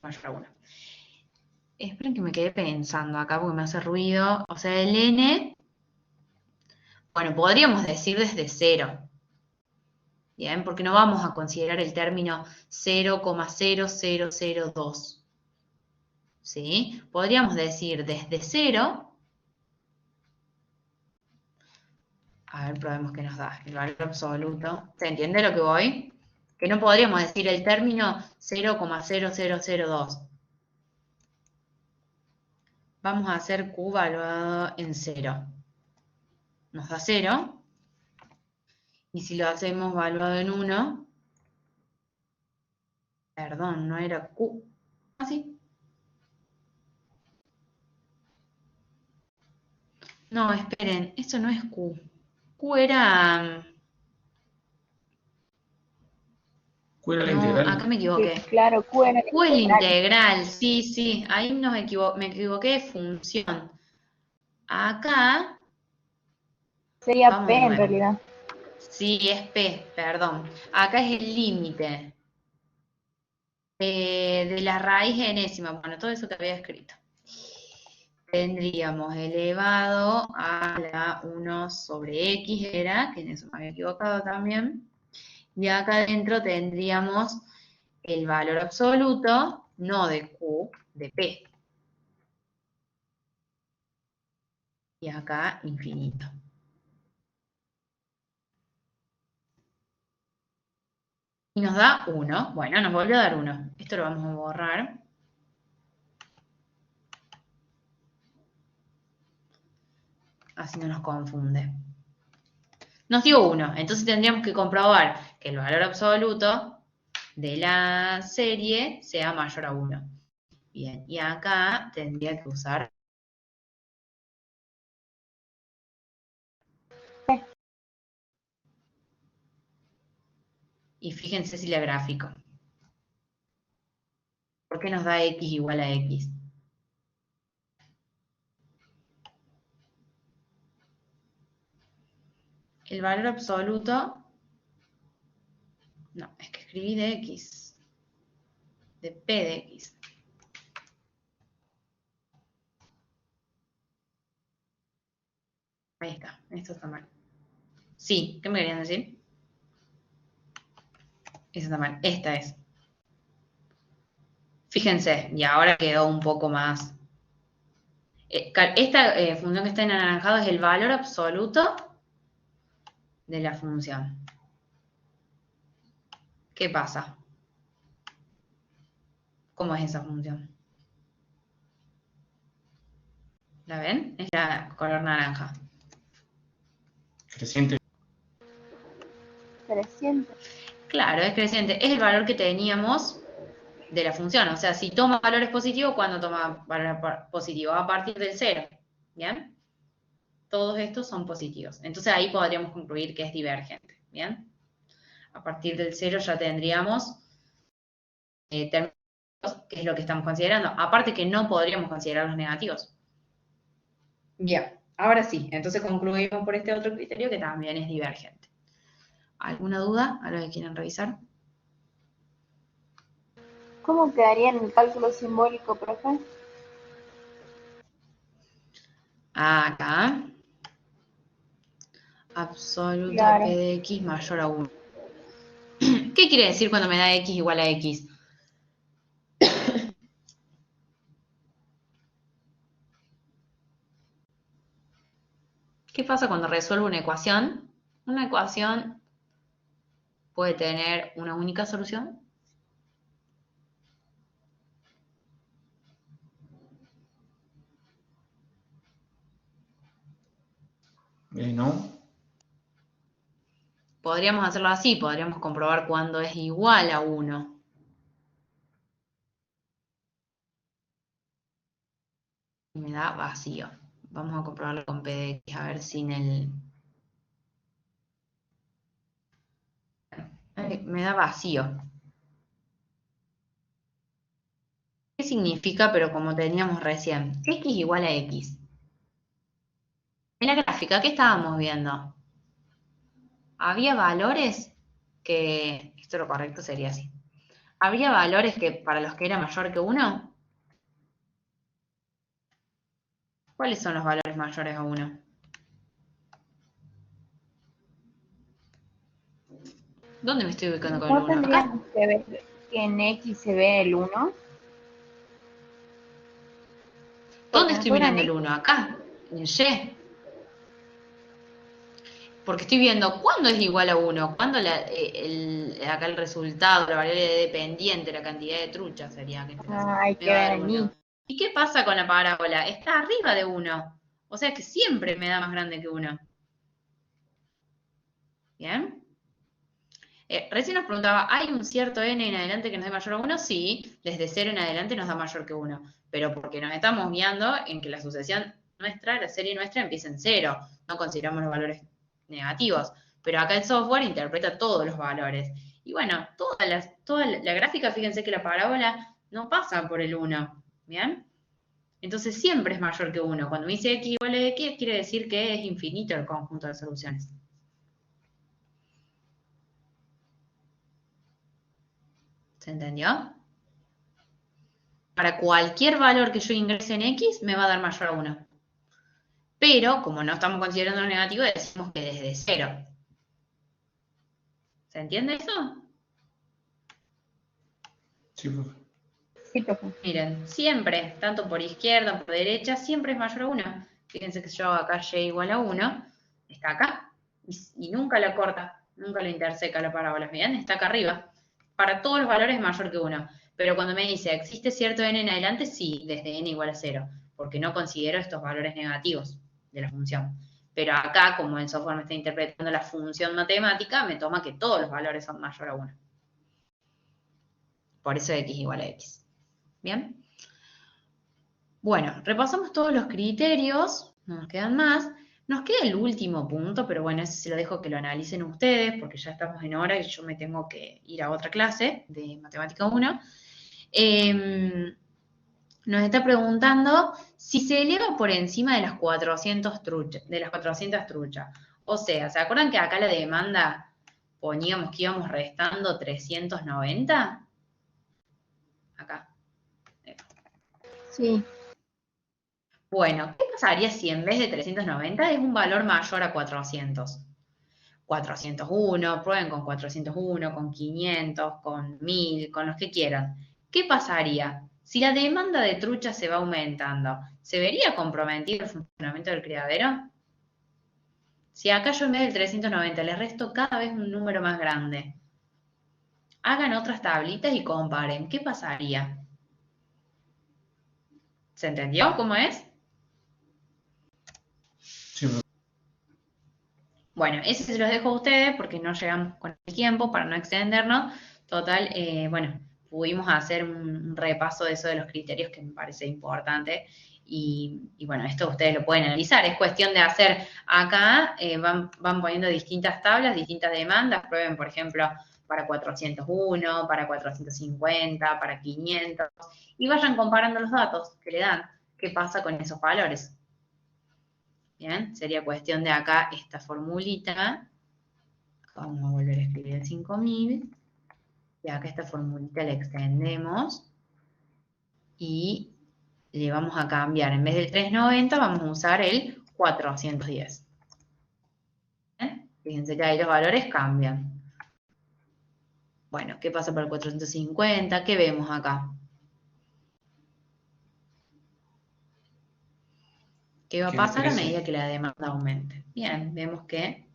mayor a 1. Esperen que me quedé pensando acá porque me hace ruido. O sea, el n, bueno, podríamos decir desde 0. Bien, porque no vamos a considerar el término 0,0002. ¿Sí? Podríamos decir desde 0 A ver, probemos qué nos da. El valor absoluto. ¿Se entiende lo que voy? Que no podríamos decir el término 0,0002. Vamos a hacer Q valuado en 0. Nos da 0. Y si lo hacemos valuado en 1, perdón, no era Q. ¿Ah, sí? No, esperen, esto no es Q. Q era... ¿Cuál era la No, integral? acá me Sí, equivoqué. claro, Q era Q es la integral. integral, sí. Ahí me equivoqué de función. Acá, Sería vamos P de en nuevo. realidad. Sí, es P, perdón. Acá es el límite de la raíz enésima. Bueno, todo eso que había escrito. Tendríamos elevado a la 1 sobre X era, que en eso me había equivocado también. Y acá adentro tendríamos el valor absoluto, no de Q, de P. Y acá infinito. Y nos da 1. Bueno, nos volvió a dar 1. Esto lo vamos a borrar. Así no nos confunde. Nos dio 1. Entonces tendríamos que comprobar que el valor absoluto de la serie sea mayor a 1. Bien, y acá tendría que usar... Y fíjense si la gráfico. ¿Por qué nos da X igual a X? El valor absoluto... No, es que escribí de X. De P de X. Ahí está, esto está mal. Sí, ¿qué me querían decir? Esa está mal, esta es. Fíjense, y ahora quedó un poco más. Esta función que está en anaranjado es el valor absoluto de la función. ¿Qué pasa? ¿Cómo es esa función? ¿La ven? Es la color naranja. Creciente. Creciente. Claro, es creciente. Es el valor que teníamos de la función. O sea, si toma valores positivos, ¿cuándo toma valor positivo? A partir del 0. ¿Bien? Todos estos son positivos. Entonces ahí podríamos concluir que es divergente. ¿Bien? A partir del 0 ya tendríamos términos, que es lo que estamos considerando. Aparte que no podríamos considerar los negativos. Bien, ahora sí. Entonces concluimos por este otro criterio que también es divergente. ¿Alguna duda a lo que quieren revisar? ¿Cómo quedaría en el cálculo simbólico, profe? Acá, absoluto de P Claro. de X mayor a 1. ¿Qué quiere decir cuando me da X igual a X? ¿Qué pasa cuando resuelvo una ecuación? Una ecuación puede tener una única solución. ¿No? Podríamos hacerlo así, podríamos comprobar cuándo es igual a 1. Y me da vacío. Vamos a comprobarlo con P de X, a ver sin el... me da vacío. ¿Qué significa? Pero como teníamos recién, X igual a X. En la gráfica, ¿qué estábamos viendo? Había valores que... Esto lo correcto sería así. ¿Había valores que para los que era mayor que 1? ¿Cuáles son los valores mayores a 1? ¿Dónde me estoy ubicando con el ¿No 1? ¿Acá? tendríamos que ver que en X se ve el 1? ¿Dónde Porque estoy nosotros en mirando el X, 1? Acá, en Y. Porque estoy viendo cuándo es igual a 1, cuándo acá el resultado, la variable dependiente, la cantidad de truchas sería que Hay me que va a dar venir. 1. ¿Y qué pasa con la parábola? Está arriba de 1. O sea que siempre me da más grande que 1. ¿Bien? Recién nos preguntaba, ¿hay un cierto n en adelante que nos dé mayor a 1? Sí, desde 0 en adelante nos da mayor que 1. Pero porque nos estamos guiando en que la sucesión nuestra, la serie nuestra, empieza en 0. No consideramos los valores negativos. Pero acá el software interpreta todos los valores. Y bueno, toda la gráfica, fíjense que la parábola no pasa por el 1. ¿Bien? Entonces siempre es mayor que 1. Cuando me dice x igual a x, quiere decir que es infinito el conjunto de soluciones. ¿Se entendió? Para cualquier valor que yo ingrese en x, me va a dar mayor a 1. Pero, como no estamos considerando lo negativo, decimos que desde 0. ¿Se entiende eso? Sí, profe. Sí, profe. Miren, siempre, tanto por izquierda como por derecha, siempre es mayor a 1. Fíjense que si yo hago acá y igual a 1, está acá. Y nunca la corta, nunca lo interseca la parábola. ¿Bien? Está acá arriba. Para todos los valores es mayor que 1. Pero cuando me dice, ¿existe cierto n en adelante? Sí, desde n igual a 0. Porque no considero estos valores negativos de la función. Pero acá, como el software me está interpretando la función matemática, me toma que todos los valores son mayor a 1. Por eso x igual a x. ¿Bien? Bueno, repasamos todos los criterios, no nos quedan más. Nos queda el último punto, pero bueno, ese se lo dejo que lo analicen ustedes, porque ya estamos en hora y yo me tengo que ir a otra clase de Matemática 1. Nos está preguntando si se eleva por encima de las 400 truchas. O sea, ¿se acuerdan que acá la demanda poníamos que íbamos restando 390? Acá. Sí. Bueno, ¿qué pasaría si en vez de 390 es un valor mayor a 400? 401, prueben con 401, con 500, con 1000, con los que quieran. ¿Qué pasaría? Si la demanda de trucha se va aumentando, ¿se vería comprometido el funcionamiento del criadero? Si acá yo en vez del 390 le resto cada vez un número más grande, hagan otras tablitas y comparen. ¿Qué pasaría? ¿Se entendió cómo es? Sí, profe. Bueno, ese se los dejo a ustedes porque no llegamos con el tiempo para no extendernos. Total, bueno, pudimos hacer un repaso de eso de los criterios que me parece importante. Y bueno, esto ustedes lo pueden analizar. Es cuestión de hacer acá, van poniendo distintas tablas, distintas demandas. Prueben, por ejemplo, para 401, para 450, para 500. Y vayan comparando los datos que le dan. ¿Qué pasa con esos valores? Bien, sería cuestión de acá esta formulita. Vamos a volver a escribir el 5000. Y acá esta formulita la extendemos. Y le vamos a cambiar, en vez del 390, vamos a usar el 410. ¿Bien? Fíjense que ahí los valores cambian. Bueno, ¿qué pasa para el 450? ¿Qué vemos acá? ¿Qué va a Que pasar a decrece. medida que la demanda aumente? Bien, vemos que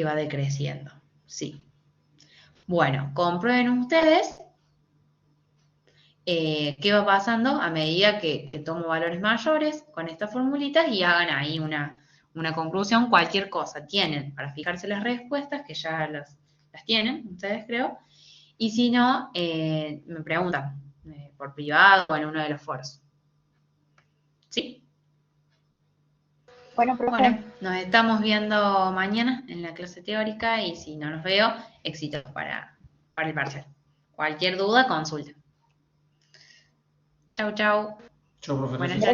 va decreciendo. Sí. Bueno, comprueben ustedes qué va pasando a medida que tomo valores mayores con estas formulitas y hagan ahí una conclusión, cualquier cosa. Tienen para fijarse las respuestas, que ya las tienen ustedes, creo. Y si no, me preguntan por privado o en uno de los foros. ¿Sí? Bueno, profe. Bueno, nos estamos viendo mañana en la clase teórica y si no nos veo, éxitos para el parcial. Cualquier duda, consulta. Chau, chau. Chao, profe. Buenas Gracias.